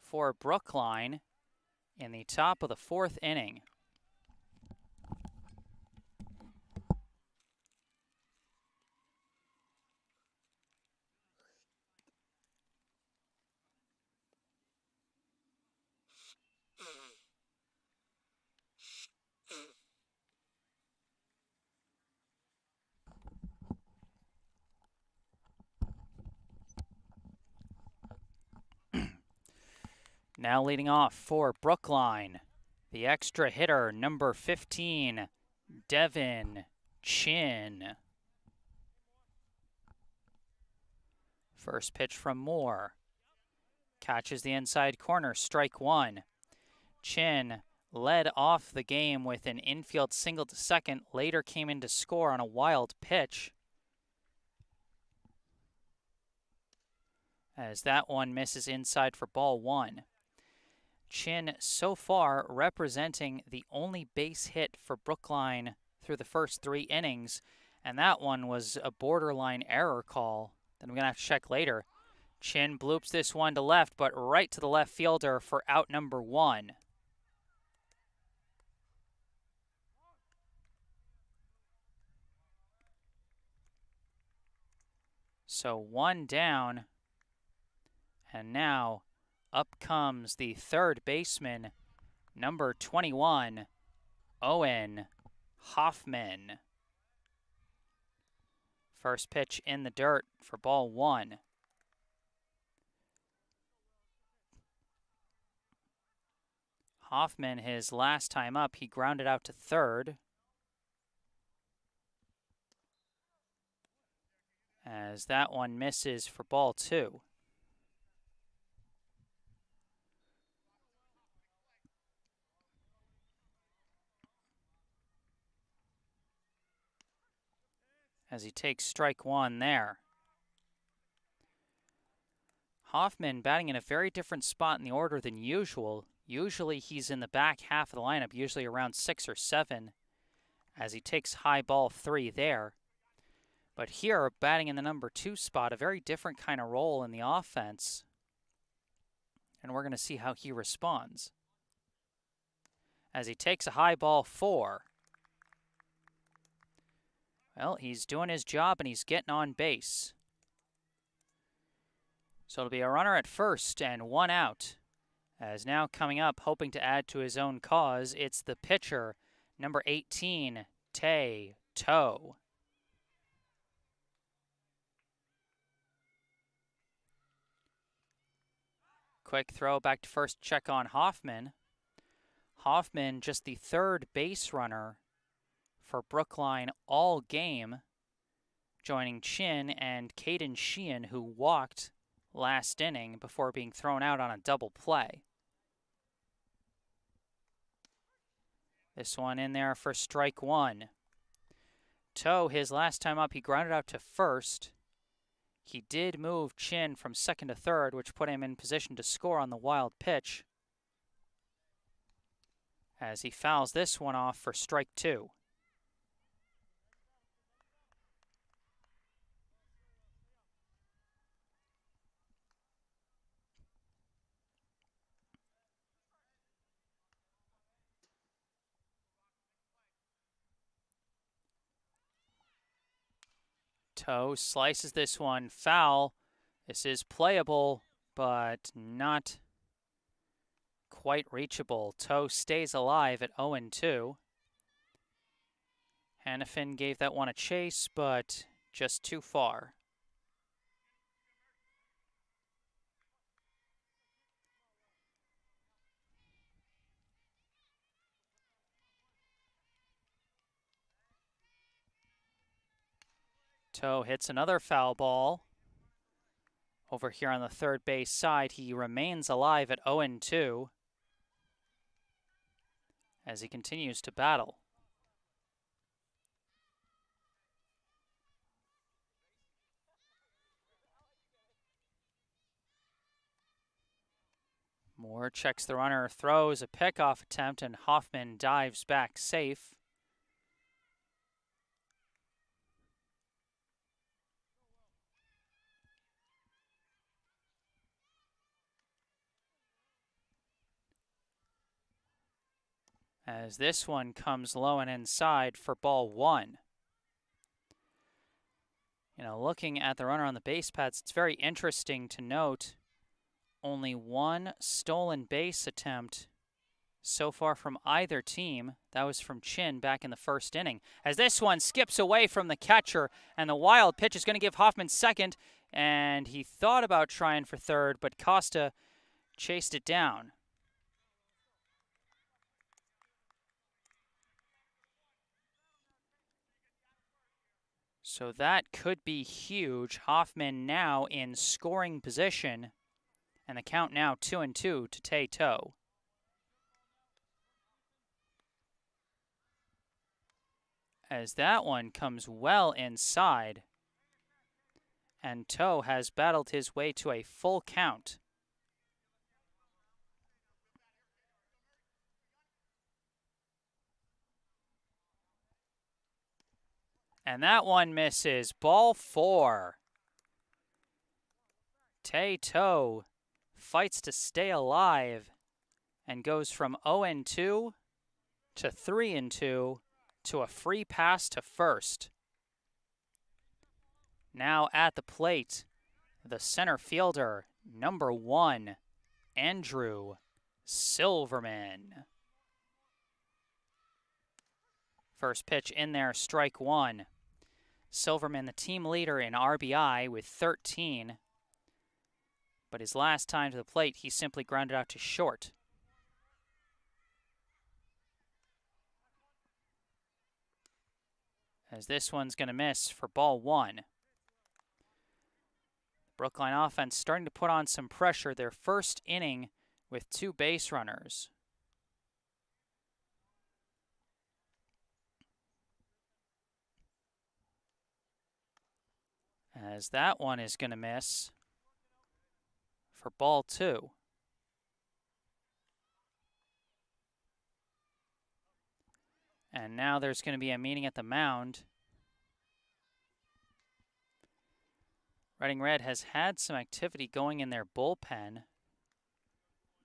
for Brookline in the top of the fourth inning. Now leading off for Brookline, the extra hitter, number 15, Devin Chin. First pitch from Moore. Catches the inside corner, strike one. Chin led off the game with an infield single to second, later came in to score on a wild pitch, as that one misses inside for ball one. Chin so far representing the only base hit for Brookline through the first 3 innings, and that one was a borderline error call that I'm going to have to check later. Chin bloops this one to left, but right to the left fielder for out number 1. So 1 down, and now up comes the third baseman, number 21, Owen Hoffman. First pitch in the dirt for ball 1. Hoffman, his last time up, he grounded out to third, as that one misses for ball 2. As he takes strike 1 there. Hoffman batting in a very different spot in the order than usual. Usually he's in the back half of the lineup, usually around 6 or 7, as he takes high ball 3 there. But here, batting in the number 2 spot, a very different kind of role in the offense. And we're going to see how he responds. As he takes a high ball 4. Well, he's doing his job and he's getting on base. So it'll be a runner at first and 1 out. As now coming up, hoping to add to his own cause, it's the pitcher, number 18, Tay Toe. Quick throw back to first, check on Hoffman. Hoffman, just the third base runner for Brookline all game, joining Chin and Mayfield-Sheehan, who walked last inning before being thrown out on a double play. This one in there for strike 1. Toe, his last time up, he grounded out to first. He did move Chin from second to third, which put him in position to score on the wild pitch, as he fouls this one off for strike 2. Toe slices this one foul. This is playable, but not quite reachable. Toe stays alive at 0-2. Hannafin gave that one a chase, but just too far. Toe hits another foul ball. Over here on the third base side, he remains alive at 0-2 as he continues to battle. Moore checks the runner, throws a pickoff attempt, and Hoffman dives back safe. As this one comes low and inside for ball 1. Looking at the runner on the base paths, it's very interesting to note only one stolen base attempt so far from either team. That was from Chin back in the first inning. As this one skips away from the catcher, and the wild pitch is going to give Hoffman second, and he thought about trying for third, but Costa chased it down. So that could be huge. Hoffman now in scoring position, and the count now 2-2 to Toe. As that one comes well inside, and Toe has battled his way to a full count. And that one misses. Ball 4. Toe fights to stay alive and goes from 0-2 to 3-2 to a free pass to first. Now at the plate, the center fielder, number 1, Andrew Silverman. First pitch in there, strike 1. Silverman, the team leader in RBI with 13. But his last time to the plate, he simply grounded out to short. As this one's going to miss for ball 1. Brookline offense starting to put on some pressure. Their first inning with 2 base runners. As that one is going to miss for ball 2. And now there's going to be a meeting at the mound. Reading Red has had some activity going in their bullpen,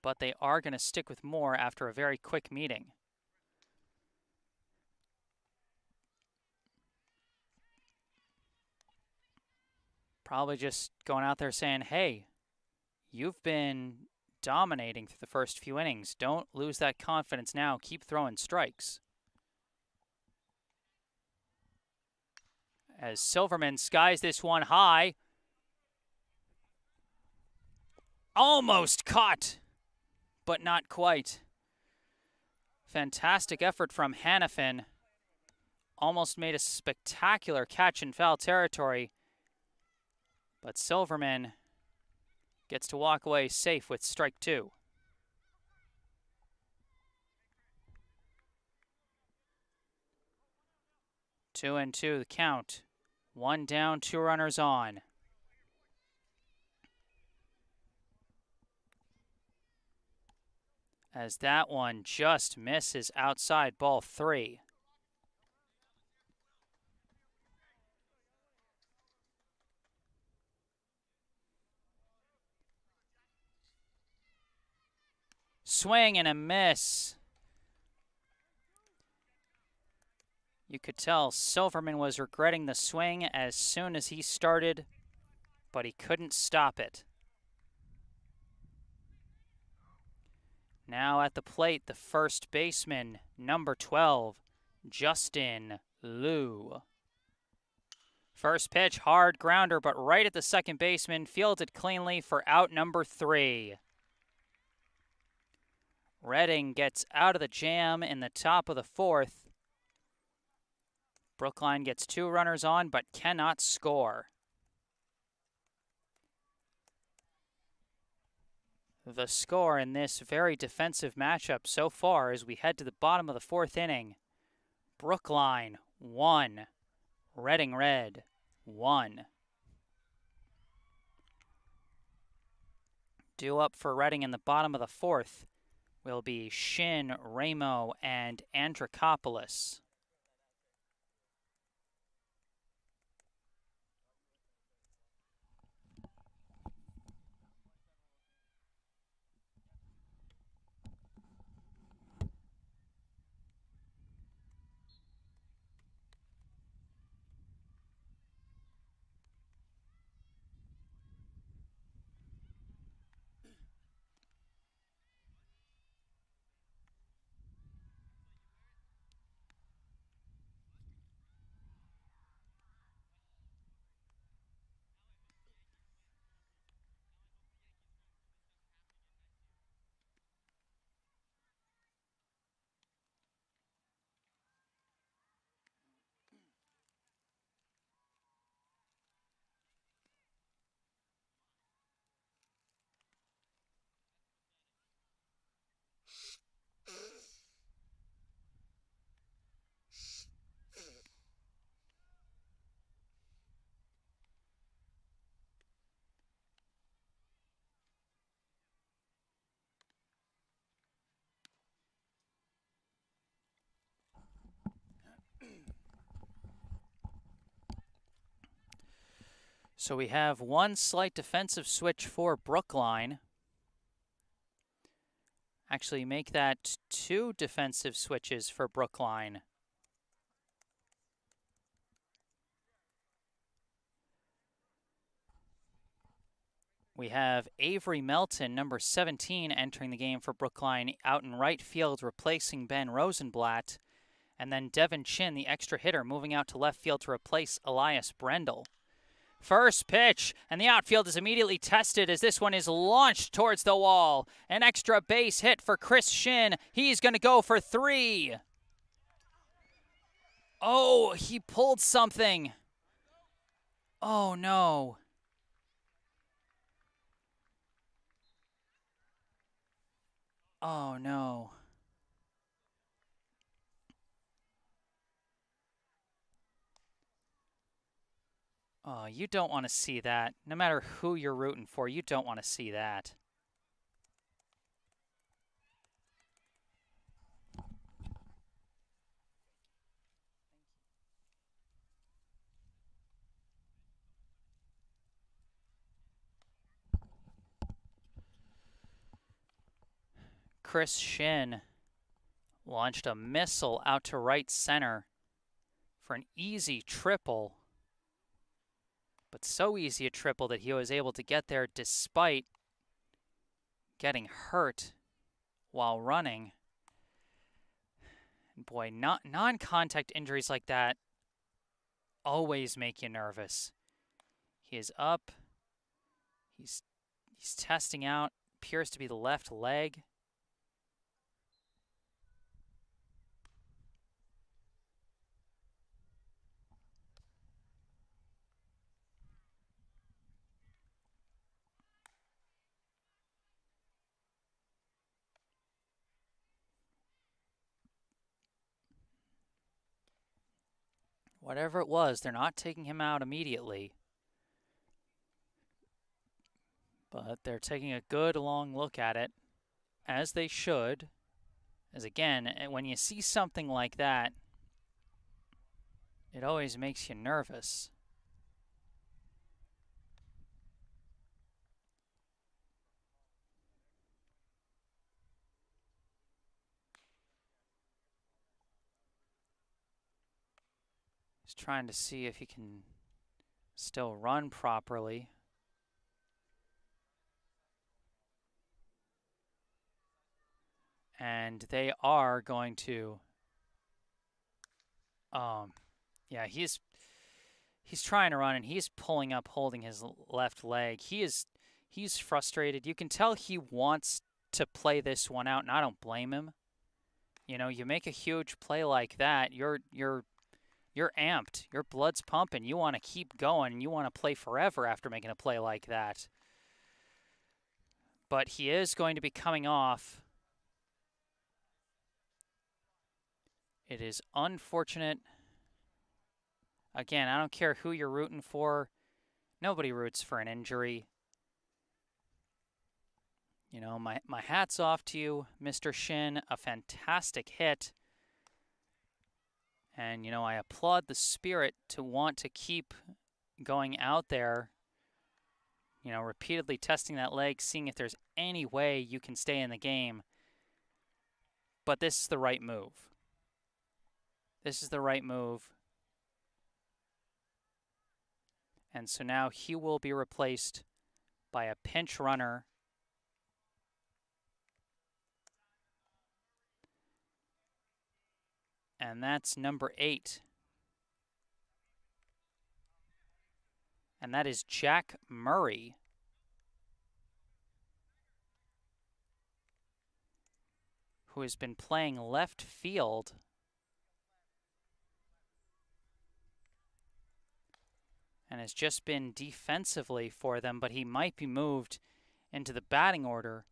but they are going to stick with Moore after a very quick meeting. Probably just going out there saying, hey, you've been dominating through the first few innings. Don't lose that confidence now. Keep throwing strikes. As Silverman skies this one high. Almost caught, but not quite. Fantastic effort from Hannafin. Almost made a spectacular catch in foul territory. But Silverman gets to walk away safe with strike 2. Two and two the count. 1 down, 2 runners on. As that one just misses outside, ball 3. Swing and a miss. You could tell Silverman was regretting the swing as soon as he started, but he couldn't stop it. Now at the plate, the first baseman, number 12, Justin Liu. First pitch, hard grounder, but right at the second baseman, fielded cleanly for out number 3. Redding gets out of the jam in the top of the 4th. Brookline gets 2 runners on, but cannot score. The score in this very defensive matchup so far as we head to the bottom of the 4th inning. Brookline 1, Redding Red 1. Due up for Redding in the bottom of the 4th will be Shin, Ramo, and Andrikopoulos. So we have one slight defensive switch for Brookline. Actually, make that 2 defensive switches for Brookline. We have Avery Melton, number 17, entering the game for Brookline out in right field, replacing Ben Rosenblatt. And then Devin Chin, the extra hitter, moving out to left field to replace Elias Brendel. First pitch, and the outfield is immediately tested as this one is launched towards the wall. An extra base hit for Chris Shin. He's going to go for 3. Oh, he pulled something. Oh, no. Oh, no. Oh, you don't want to see that. No matter who you're rooting for, you don't want to see that. Chris Shin launched a missile out to right center for an easy triple. But so easy a triple that he was able to get there despite getting hurt while running. And boy, non-contact injuries like that always make you nervous. He is up. He's testing out. Appears to be the left leg. Whatever it was, they're not taking him out immediately. But they're taking a good long look at it, as they should. As again, when you see something like that, it always makes you nervous. He's trying to see if he can still run properly. And they are going to, yeah, he's He's trying to run, and he's pulling up, holding his left leg. He's frustrated. You can tell he wants to play this one out, and I don't blame him. You know, you make a huge play like that, you're amped. Your blood's pumping. You want to keep going, and you want to play forever after making a play like that. But he is going to be coming off. It is unfortunate. Again, I don't care who you're rooting for. Nobody roots for an injury. You know, my hat's off to you, Mr. Shin. A fantastic hit. And, you know, I applaud the spirit to want to keep going out there, you know, repeatedly testing that leg, seeing if there's any way you can stay in the game. But this is the right move. This is the right move. And so now he will be replaced by a pinch runner. And that's number 8. And that is Jack Murray. Who has been playing left field. And has just been defensively for them, but he might be moved into the batting order.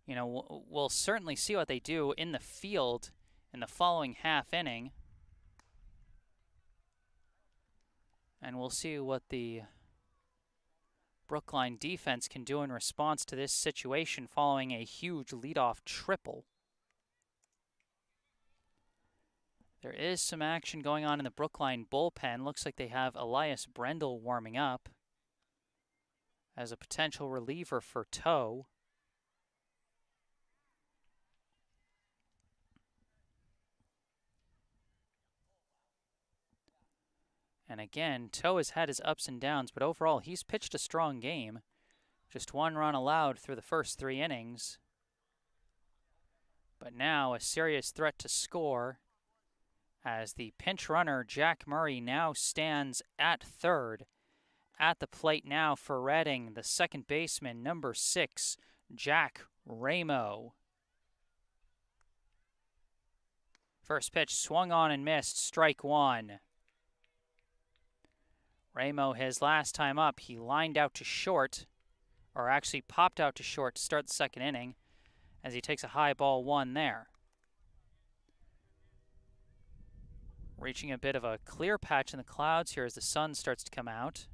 You know, we'll certainly see what they do in the field in the following half inning. And we'll see what the Brookline defense can do in response to this situation following a huge leadoff triple. There is some action going on in the Brookline bullpen. Looks like they have Elias Brendel warming up as a potential reliever for Toe. And again, Toe has had his ups and downs, but overall he's pitched a strong game. Just 1 run allowed through the first 3 innings. But now a serious threat to score as the pinch runner, Jack Murray, now stands at third. At the plate now for Reading, the second baseman, number 6, Jack Ramo. First pitch swung on and missed, strike 1. Ramo, his last time up, he lined out to short, or actually popped out to short to start the second inning as he takes a high ball 1 there. Reaching a bit of a clear patch in the clouds here as the sun starts to come out.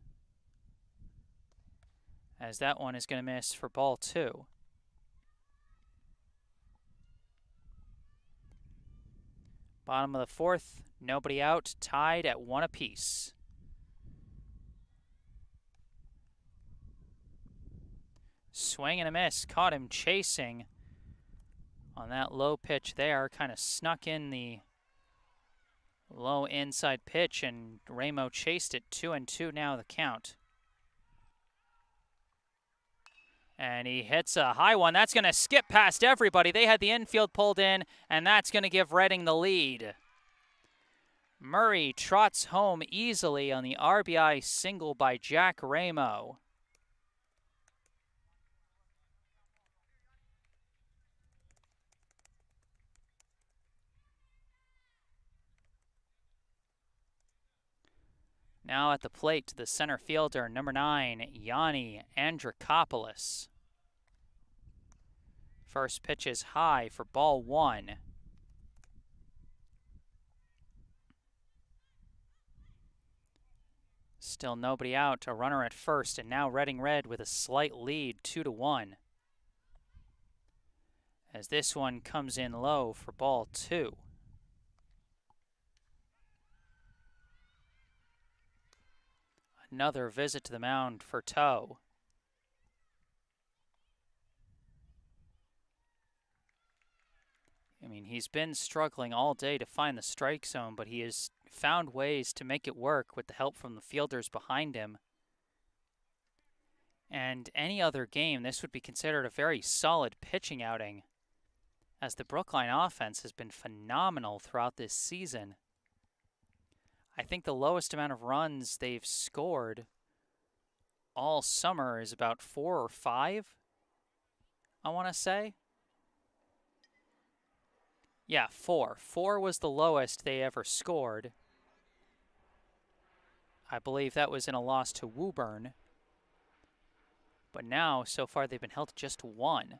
As that one is going to miss for ball 2. Bottom of the 4th, nobody out, tied at 1 apiece. Swing and a miss, caught him chasing on that low pitch there, kind of snuck in the low inside pitch, and Ramo chased it. 2-2 now the count. And he hits a high one. That's going to skip past everybody. They had the infield pulled in, and that's going to give Reading the lead. Murray trots home easily on the RBI single by Jack Ramo. Now at the plate, the center fielder, number 9, Yanni Andrikopoulos. First pitch is high for ball 1. Still nobody out, a runner at first, and now Reading Red with a slight lead, 2-1. As this one comes in low for ball 2. Another visit to the mound for Toe. I mean, he's been struggling all day to find the strike zone, but he has found ways to make it work with the help from the fielders behind him. And any other game, this would be considered a very solid pitching outing, as the Brookline offense has been phenomenal throughout this season. I think the lowest amount of runs they've scored all summer is about 4 or 5, I want to say. Yeah, 4. 4 was the lowest they ever scored. I believe that was in a loss to Woburn. But now, so far, they've been held to just 1.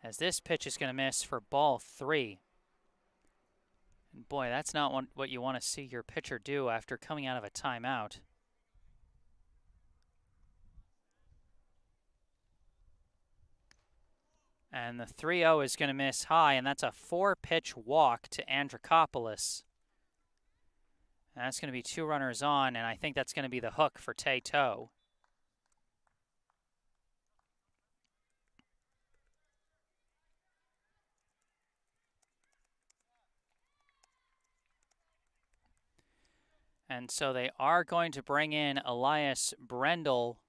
As this pitch is going to miss for ball 3. And boy, that's not what you want to see your pitcher do after coming out of a timeout. And the 3-0 is going to miss high, and that's a 4-pitch walk to Andrikopoulos. And that's going to be 2 runners on, and I think that's going to be the hook for Tato. And so they are going to bring in Elias Brendel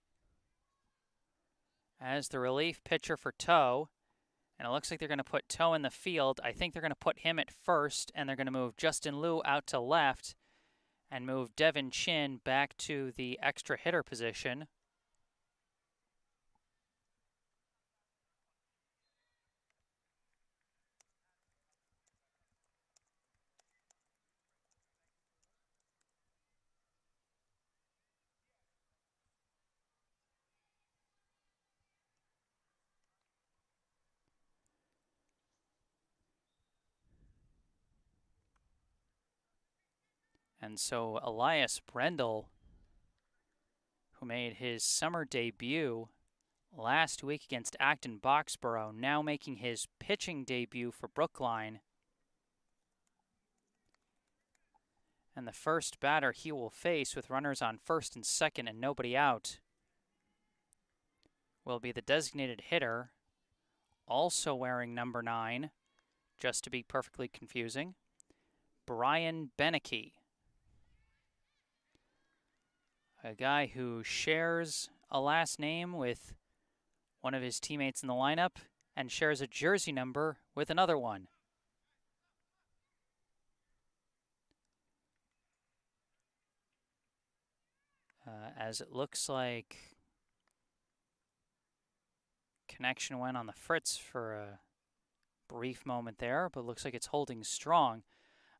as the relief pitcher for Toe. And it looks like they're going to put Toe in the field. I think they're going to put him at first, and they're going to move Justin Liu out to left and move Devin Chin back to the extra hitter position. And so Elias Brendel, who made his summer debut last week against Acton Boxborough, now making his pitching debut for Brookline. And the first batter he will face with runners on first and second and nobody out will be the designated hitter, also wearing number 9, just to be perfectly confusing, Brian Beneke. A guy who shares a last name with one of his teammates in the lineup and shares a jersey number with another one. As it looks like connection went on the fritz for a brief moment there, but looks like it's holding strong.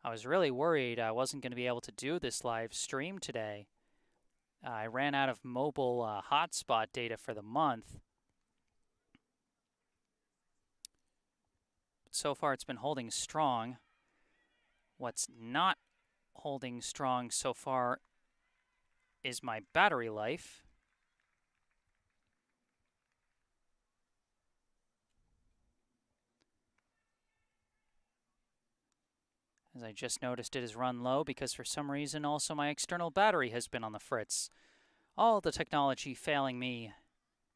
I was really worried I wasn't going to be able to do this live stream today. I ran out of mobile hotspot data for the month. So far it's been holding strong. What's not holding strong so far is my battery life. As I just noticed, it has run low because for some reason also my external battery has been on the fritz. All the technology failing me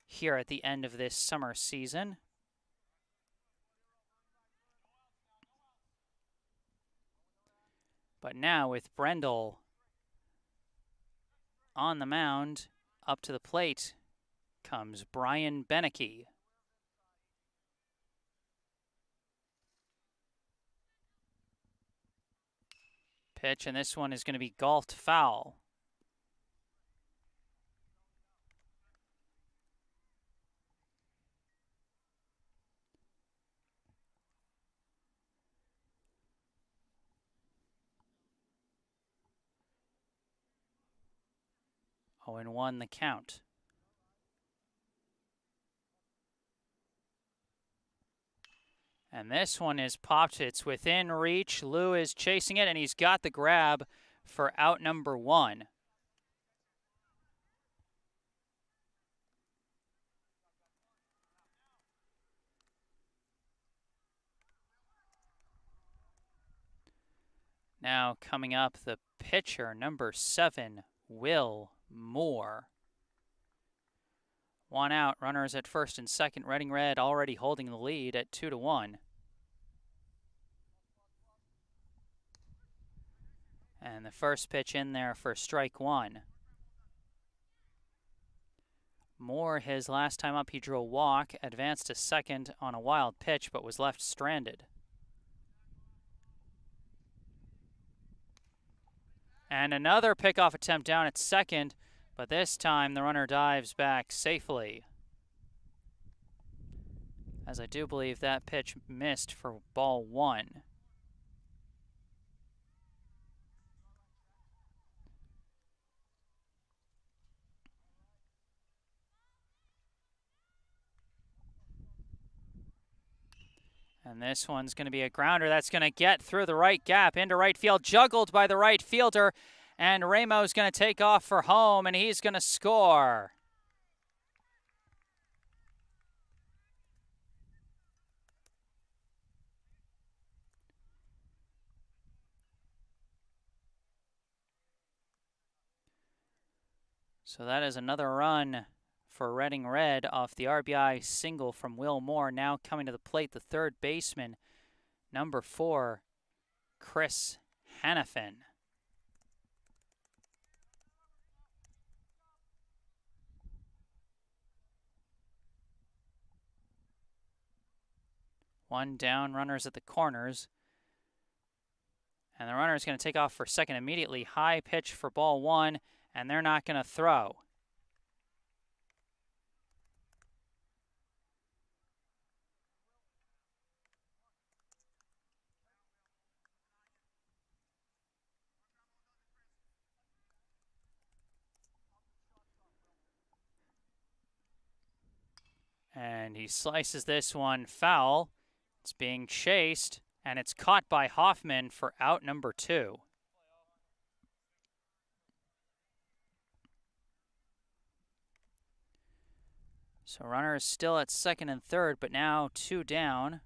here at the end of this summer season. But now with Brendel on the mound, up to the plate comes Brian Beneke. Pitch, and this one is going to be golfed foul. Oh, and 1 the count. And this one is popped. It's within reach. Liu is chasing it, and he's got the grab for out number 1. Now coming up, the pitcher, number 7, Will Moore. 1 out, runners at first and second. Reading Red already holding the lead at 2-1. And the first pitch in there for strike 1. Moore, his last time up, he drew a walk, advanced to second on a wild pitch, but was left stranded. And another pickoff attempt down at second, but this time the runner dives back safely. As I do believe that pitch missed for ball 1. And this one's going to be a grounder that's going to get through the right gap into right field, juggled by the right fielder. And Ramo's going to take off for home, and he's going to score. So that is another run for Reading Red off the RBI single from Will Moore. Now coming to the plate, the third baseman, number 4, Chris Hannafin. One down, runners at the corners. And the runner is going to take off for second immediately. High pitch for ball 1, and they're not going to throw. And he slices this one foul. It's being chased, and it's caught by Hoffman for out number 2. So runner is still at second and third, but now 2 down.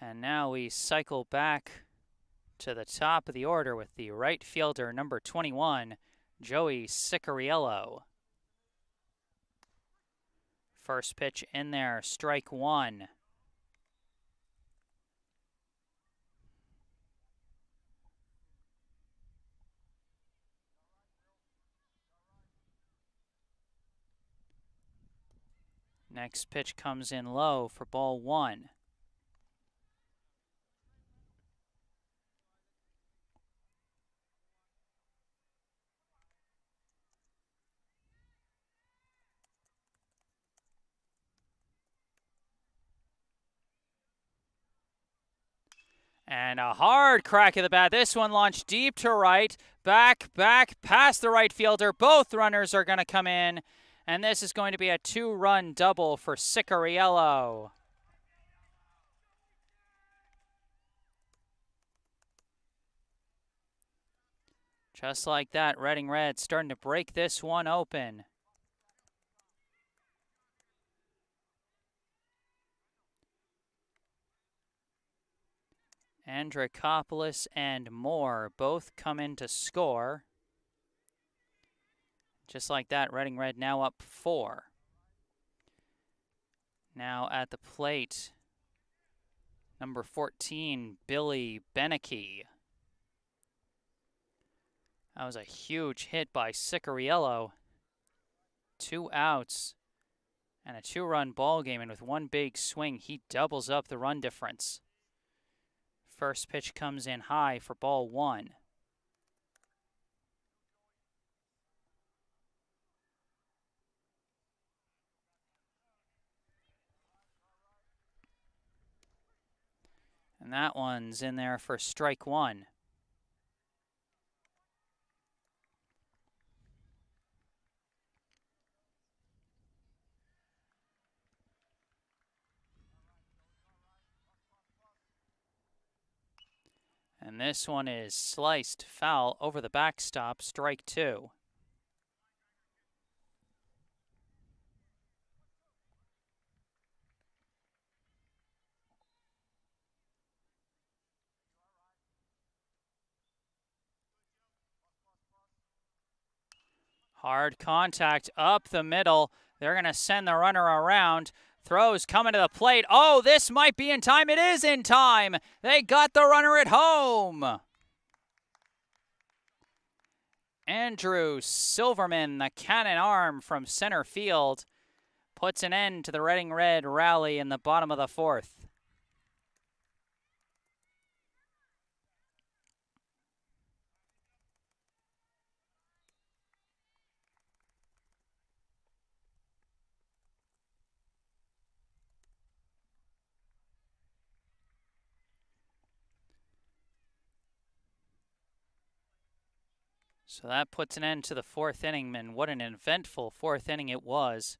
And now we cycle back to the top of the order with the right fielder, number 21, Joey Cicariello. First pitch in there, strike 1. Next pitch comes in low for ball 1. And a hard crack of the bat. This one launched deep to right, back, past the right fielder. Both runners are going to come in, and this is going to be a 2-run double for Cicariello. Just like that, Reading Red starting to break this one open. Andrikopoulos and Moore both come in to score. Just like that, Reading Red now up 4. Now at the plate, number 14, Billy Beneke. That was a huge hit by Cicariello. 2 outs and a 2-run ball game, and with one big swing, he doubles up the run difference. First pitch comes in high for ball 1. And that one's in there for strike 1. And this one is sliced foul over the backstop, strike 2. Hard contact up the middle. They're going to send the runner around. Throws coming to the plate. Oh, this might be in time. It is in time. They got the runner at home. Andrew Silverman, the cannon arm from center field, puts an end to the Reading Red rally in the bottom of the fourth. So that puts an end to the fourth inning, and what an eventful fourth inning it was.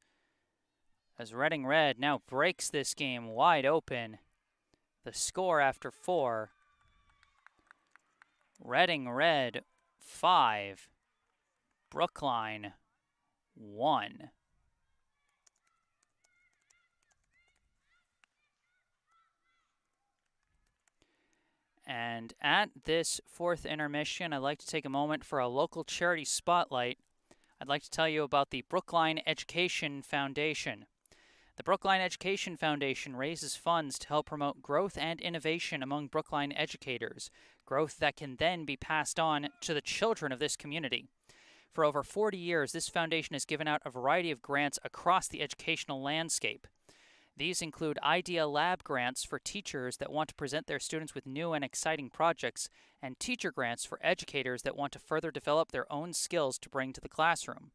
As Reading Red now breaks this game wide open. The score after 4, Reading Red 5, Brookline 1. And at this fourth intermission, I'd like to take a moment for a local charity spotlight. I'd like to tell you about the Brookline Education Foundation. The Brookline Education Foundation raises funds to help promote growth and innovation among Brookline educators, growth that can then be passed on to the children of this community. For over 40 years, this foundation has given out a variety of grants across the educational landscape. These include Idea Lab grants for teachers that want to present their students with new and exciting projects, and teacher grants for educators that want to further develop their own skills to bring to the classroom.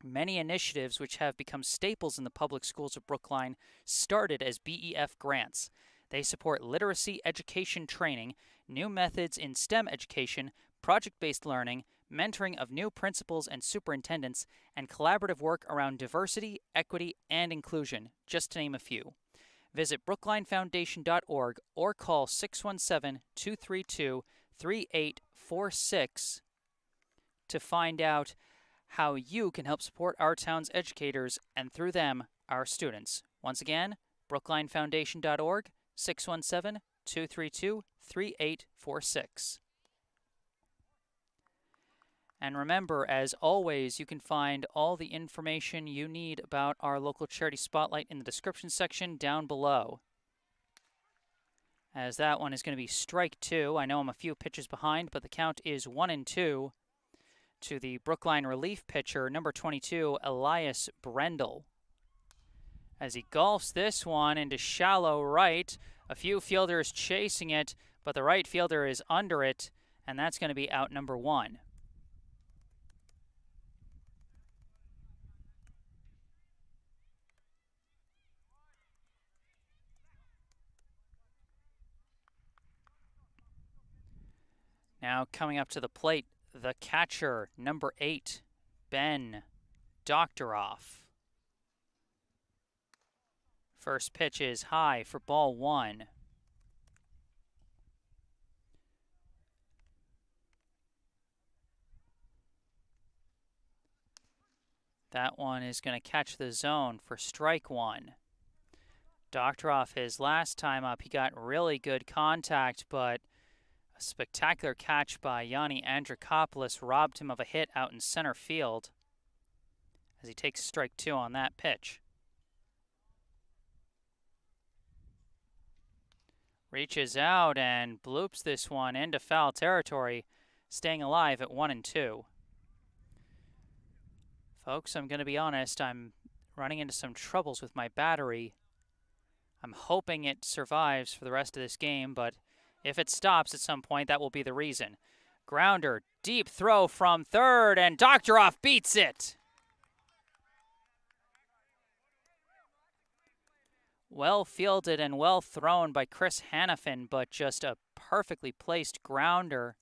Many initiatives which have become staples in the public schools of Brookline started as BEF grants. They support literacy education training, new methods in STEM education, project-based learning, mentoring of new principals and superintendents, and collaborative work around diversity, equity, and inclusion, just to name a few. Visit brooklinefoundation.org or call 617-232-3846 to find out how you can help support our town's educators and through them, our students. Once again, brooklinefoundation.org, 617-232-3846. And remember, as always, you can find all the information you need about our local charity spotlight in the description section down below. As that one is going to be strike 2. I know I'm a few pitches behind, but the count is 1-2 to the Brookline relief pitcher, number 22, Elias Brendel. As he golfs this one into shallow right, a few fielders chasing it, but the right fielder is under it, and that's going to be out number 1. Now coming up to the plate, the catcher, number 8, Ben Doctoroff. First pitch is high for ball 1. That one is going to catch the zone for strike 1. Doctoroff, his last time up, he got really good contact, but a spectacular catch by Yanni Andrikopoulos robbed him of a hit out in center field as he takes strike 2 on that pitch. Reaches out and bloops this one into foul territory, staying alive at 1-2. Folks, I'm going to be honest, I'm running into some troubles with my battery. I'm hoping it survives for the rest of this game, but if it stops at some point, that will be the reason. Grounder, deep throw from third, and Doctoroff beats it. Well fielded and well thrown by Chris Hannafin, but just a perfectly placed grounder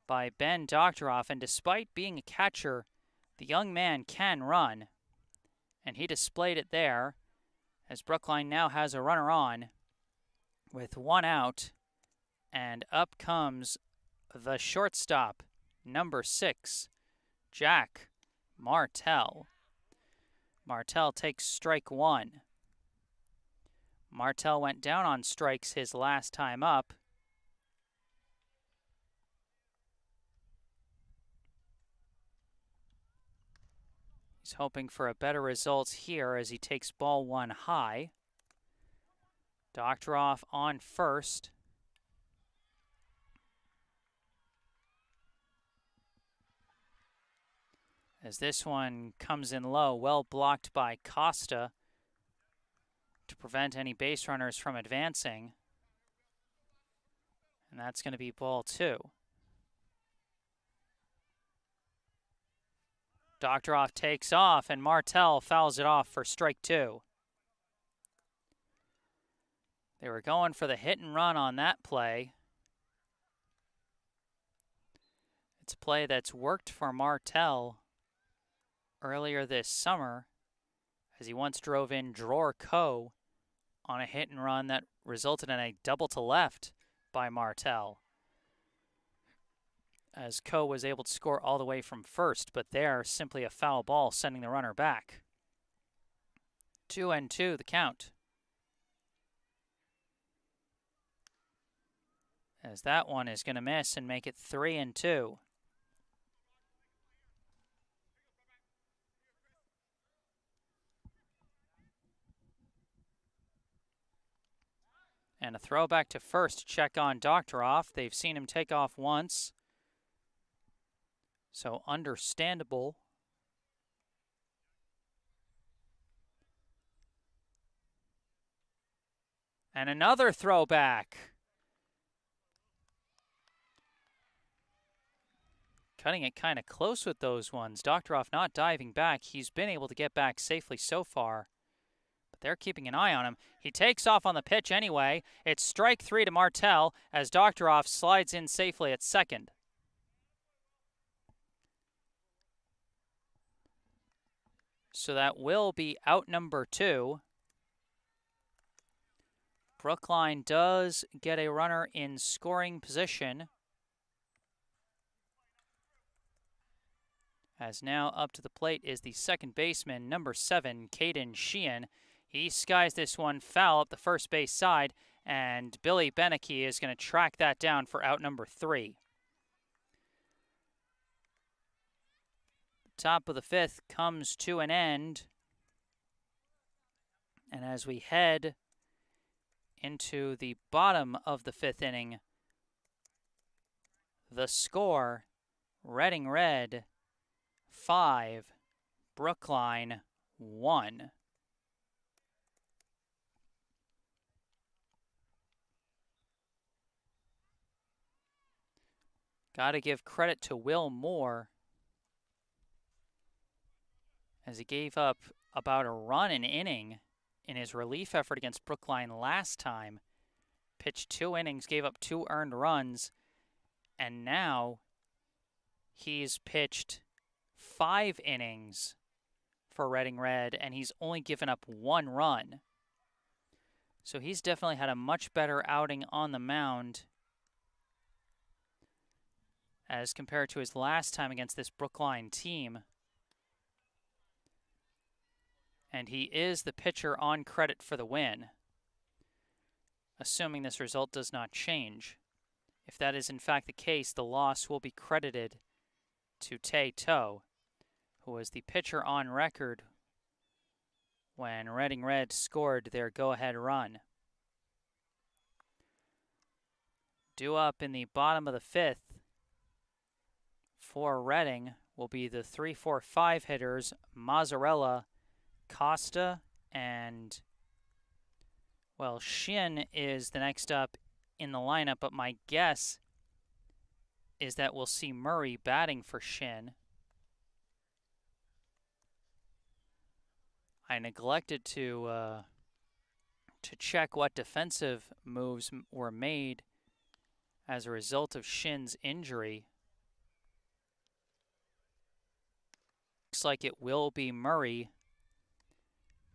by Ben Doctoroff. And despite being a catcher, the young man can run, and he displayed it there as Brookline now has a runner on with 1 out, and up comes the shortstop, number 6, Jack Martell. Martell takes strike 1. Martell went down on strikes his last time up. He's hoping for a better result here as he takes ball 1 high. Doctoroff on first. As this one comes in low, well blocked by Costa to prevent any base runners from advancing. And that's going to be ball 2. Doctoroff takes off, and Martell fouls it off for strike 2. They were going for the hit and run on that play. It's a play that's worked for Martell earlier this summer, as he once drove in Dror Coe on a hit and run that resulted in a double to left by Martell, as Coe was able to score all the way from first, but there, simply a foul ball sending the runner back. 2-2 the count. As that one is going to miss and make it 3-2. And a throw back to first to check on Doctoroff. They've seen him take off once, so understandable. And another throwback. Cutting it kind of close with those ones. Doctoroff not diving back. He's been able to get back safely so far, but they're keeping an eye on him. He takes off on the pitch anyway. It's strike 3 to Martell as Doctoroff slides in safely at second. So that will be out number 2. Brookline does get a runner in scoring position, as now up to the plate is the second baseman, number 7, Mayfield-Sheehan. He skies this one foul up the first base side, and Billy Beneke is going to track that down for out number 3. Top of the 5th comes to an end, and as we head into the bottom of the 5th inning, the score, Reading Red 5, Brookline 1. Got to give credit to Will Moore, as he gave up about a run an inning in his relief effort against Brookline last time. Pitched 2 innings, gave up 2 earned runs, and now he's pitched 5 innings for Reading Red, and he's only given up 1 run. So he's definitely had a much better outing on the mound as compared to his last time against this Brookline team. And he is the pitcher on credit for the win, assuming this result does not change. If that is in fact the case, the loss will be credited to Tay To, who was the pitcher on record when Reading Red scored their go-ahead run. Due up in the bottom of the 5th for Reading will be the 3-4-5 hitters, Mazzarella, Costa, and, well, Shin is the next up in the lineup, but my guess is that we'll see Murray batting for Shin. I neglected to check what defensive moves were made as a result of Shin's injury. Looks like it will be Murray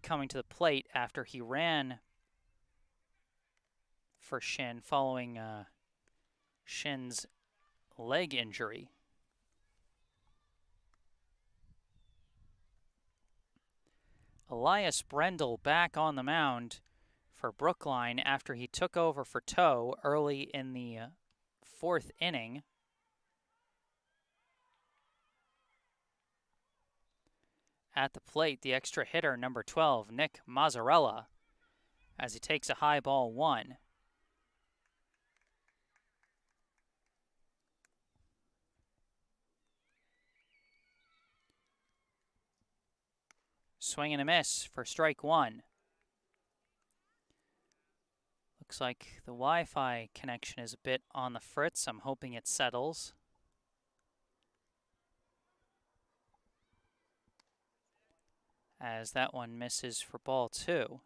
coming to the plate after he ran for Shin following Shin's leg injury. Elias Brendel back on the mound for Brookline after he took over for To early in the 4th inning. At the plate, the extra hitter, number 12, Nick Mazzarella, as he takes a high ball 1. Swing and a miss for strike one. Looks like the Wi-Fi connection is a bit on the fritz. I'm hoping it settles. As that one misses for ball two.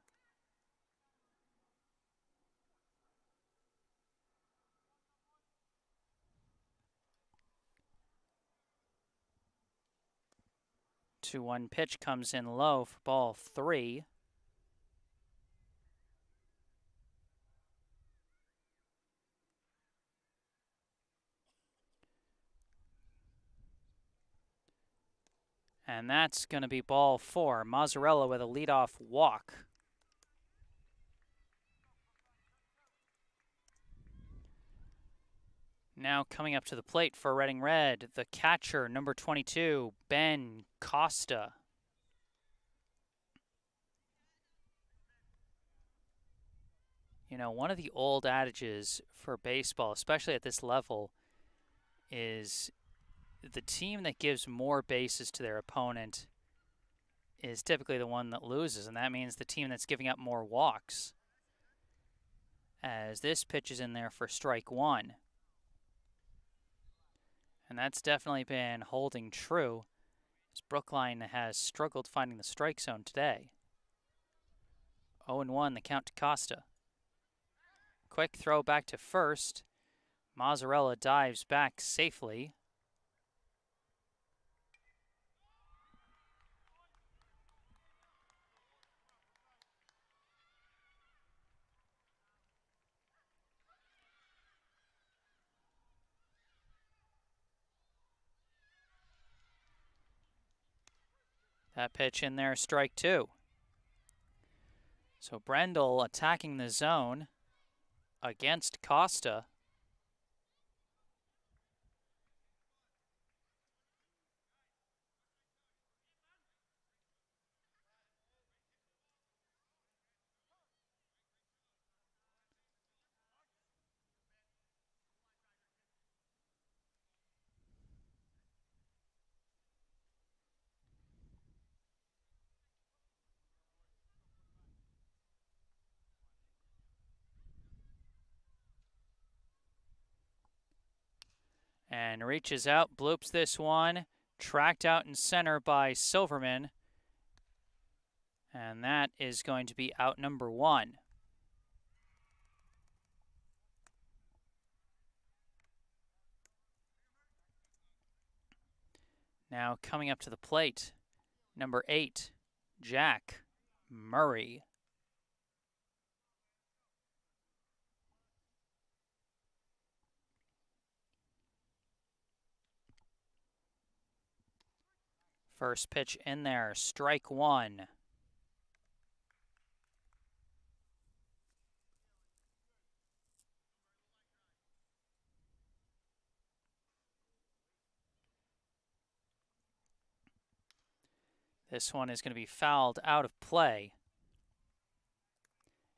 Two-one pitch comes in low for ball three. And that's going to be ball four. Mazzarella with a leadoff walk. Now coming up to the plate for Reading Red, the catcher, number 22, Ben Costa. You know, one of the old adages for baseball, especially at this level, is the team that gives more bases to their opponent is typically the one that loses, and that means the team that's giving up more walks. As this pitch is in there for strike one. And that's definitely been holding true, as Brookline has struggled finding the strike zone today. 0-1 the count to Costa. Quick throw back to first. Mazzarella dives back safely. That pitch in there, strike two. So Brendel attacking the zone against Costa. And reaches out, bloops this one. Tracked out in center by Silverman. And that is going to be out number one. Now coming up to the plate, number 8, Jack Murray. First pitch in there, strike one. This one is going to be fouled out of play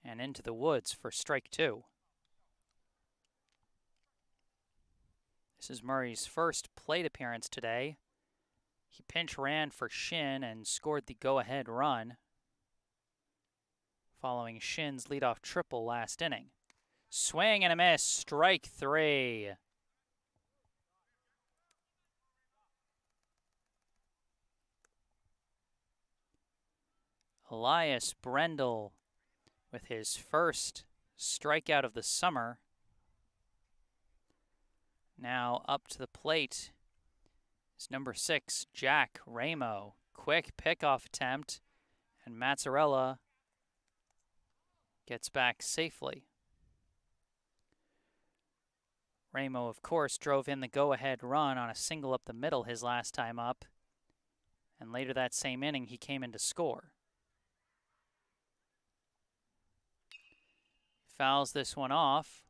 and into the woods for strike two. This is Murray's first plate appearance today. He pinch ran for Shin and scored the go-ahead run following Shin's leadoff triple last inning. Swing and a miss, strike three. Elias Brendel with his first strikeout of the summer. Now up to the plate is number 6, Jack Ramo. Quick pickoff attempt, and Mazzarella gets back safely. Ramo, of course, drove in the go-ahead run on a single up the middle his last time up, and later that same inning he came in to score. Fouls this one off.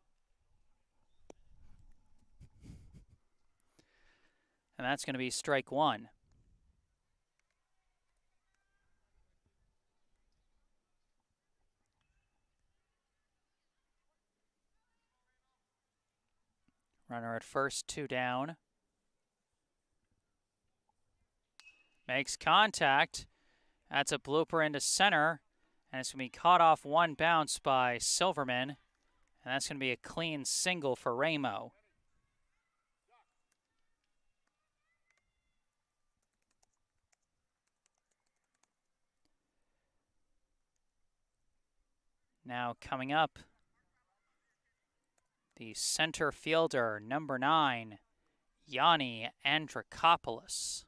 And that's going to be strike one. Runner at first, 2 down. Makes contact, That's a blooper into center, and it's going to be caught off one bounce by Silverman, and that's going to be a clean single for Ramo. Now coming up, the center fielder, number 9, Yanni Andrikopoulos.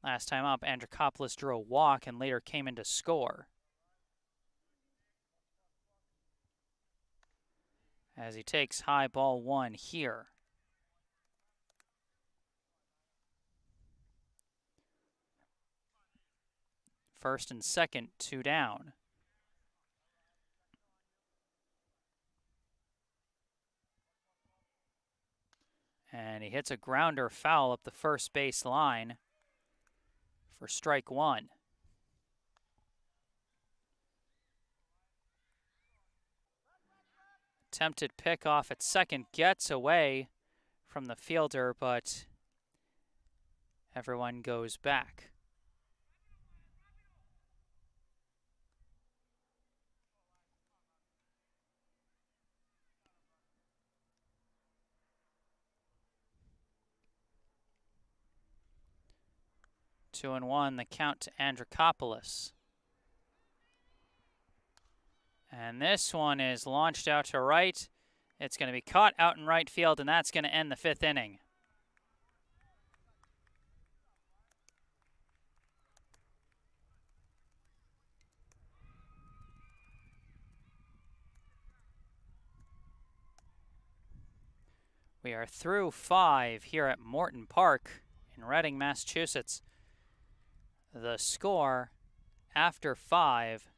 Last time up, Andrikopoulos drew a walk and later came in to score. As he takes high ball 1 here. First and second, 2 down. And he hits a grounder foul up the first base line for strike 1. Attempted pick off at second, gets away from the fielder, but everyone goes back. Two and one, the count to Andrikopoulos. And this one is launched out to right. It's going to be caught out in right field, and that's going to end the 5th inning. We are through 5 here at Morton Park in Reading, Massachusetts. The score after 5,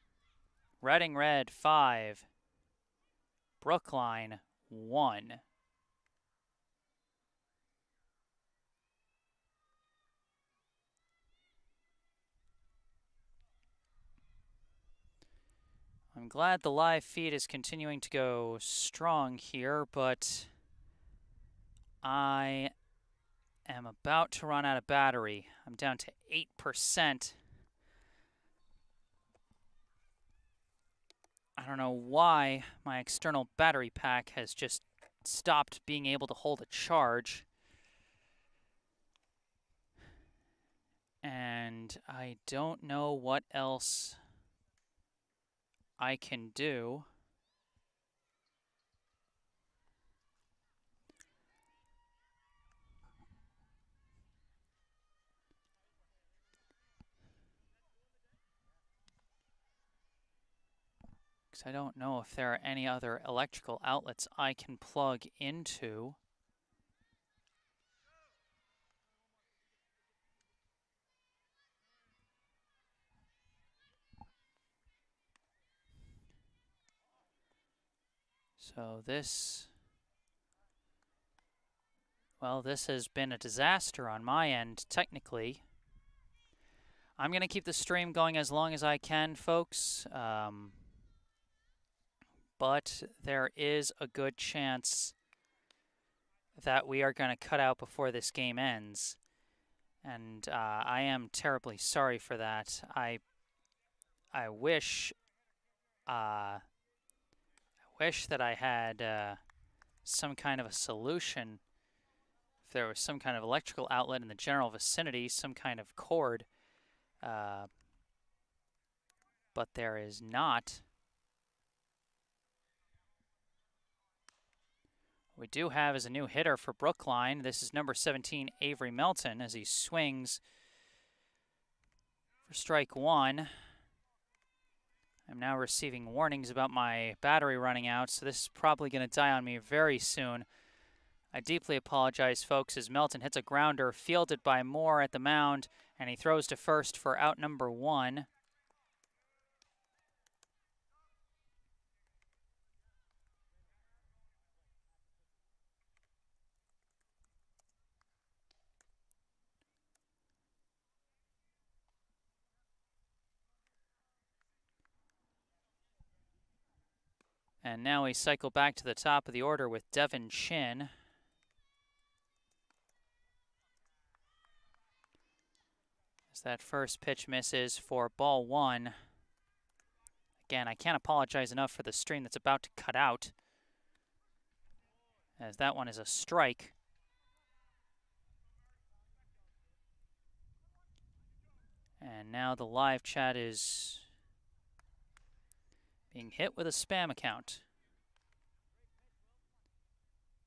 Reading Red 5, Brookline 1. I'm glad the live feed is continuing to go strong here, but I am about to run out of battery. I'm down to 8%. I don't know why my external battery pack has just stopped being able to hold a charge. And I don't know what else I can do. Because I don't know if there are any other electrical outlets I can plug into. So this, well, this has been a disaster on my end, technically. I'm going to keep the stream going as long as I can, folks. But there is a good chance that we are going to cut out before this game ends. And I am terribly sorry for that. I wish that I had some kind of a solution. If there was some kind of electrical outlet in the general vicinity, some kind of cord. But there is not. What we do have is a new hitter for Brookline. This is number 17, Avery Melton, as he swings for strike 1. I'm now receiving warnings about my battery running out, so this is probably going to die on me very soon. I deeply apologize, folks, as Melton hits a grounder fielded by Moore at the mound, and he throws to first for out number 1. And now we cycle back to the top of the order with Devin Chin. As As that first pitch misses for ball one. Again, I can't apologize enough for the stream that's about to cut out, as that one is a strike. And now the live chat is being hit with a spam account.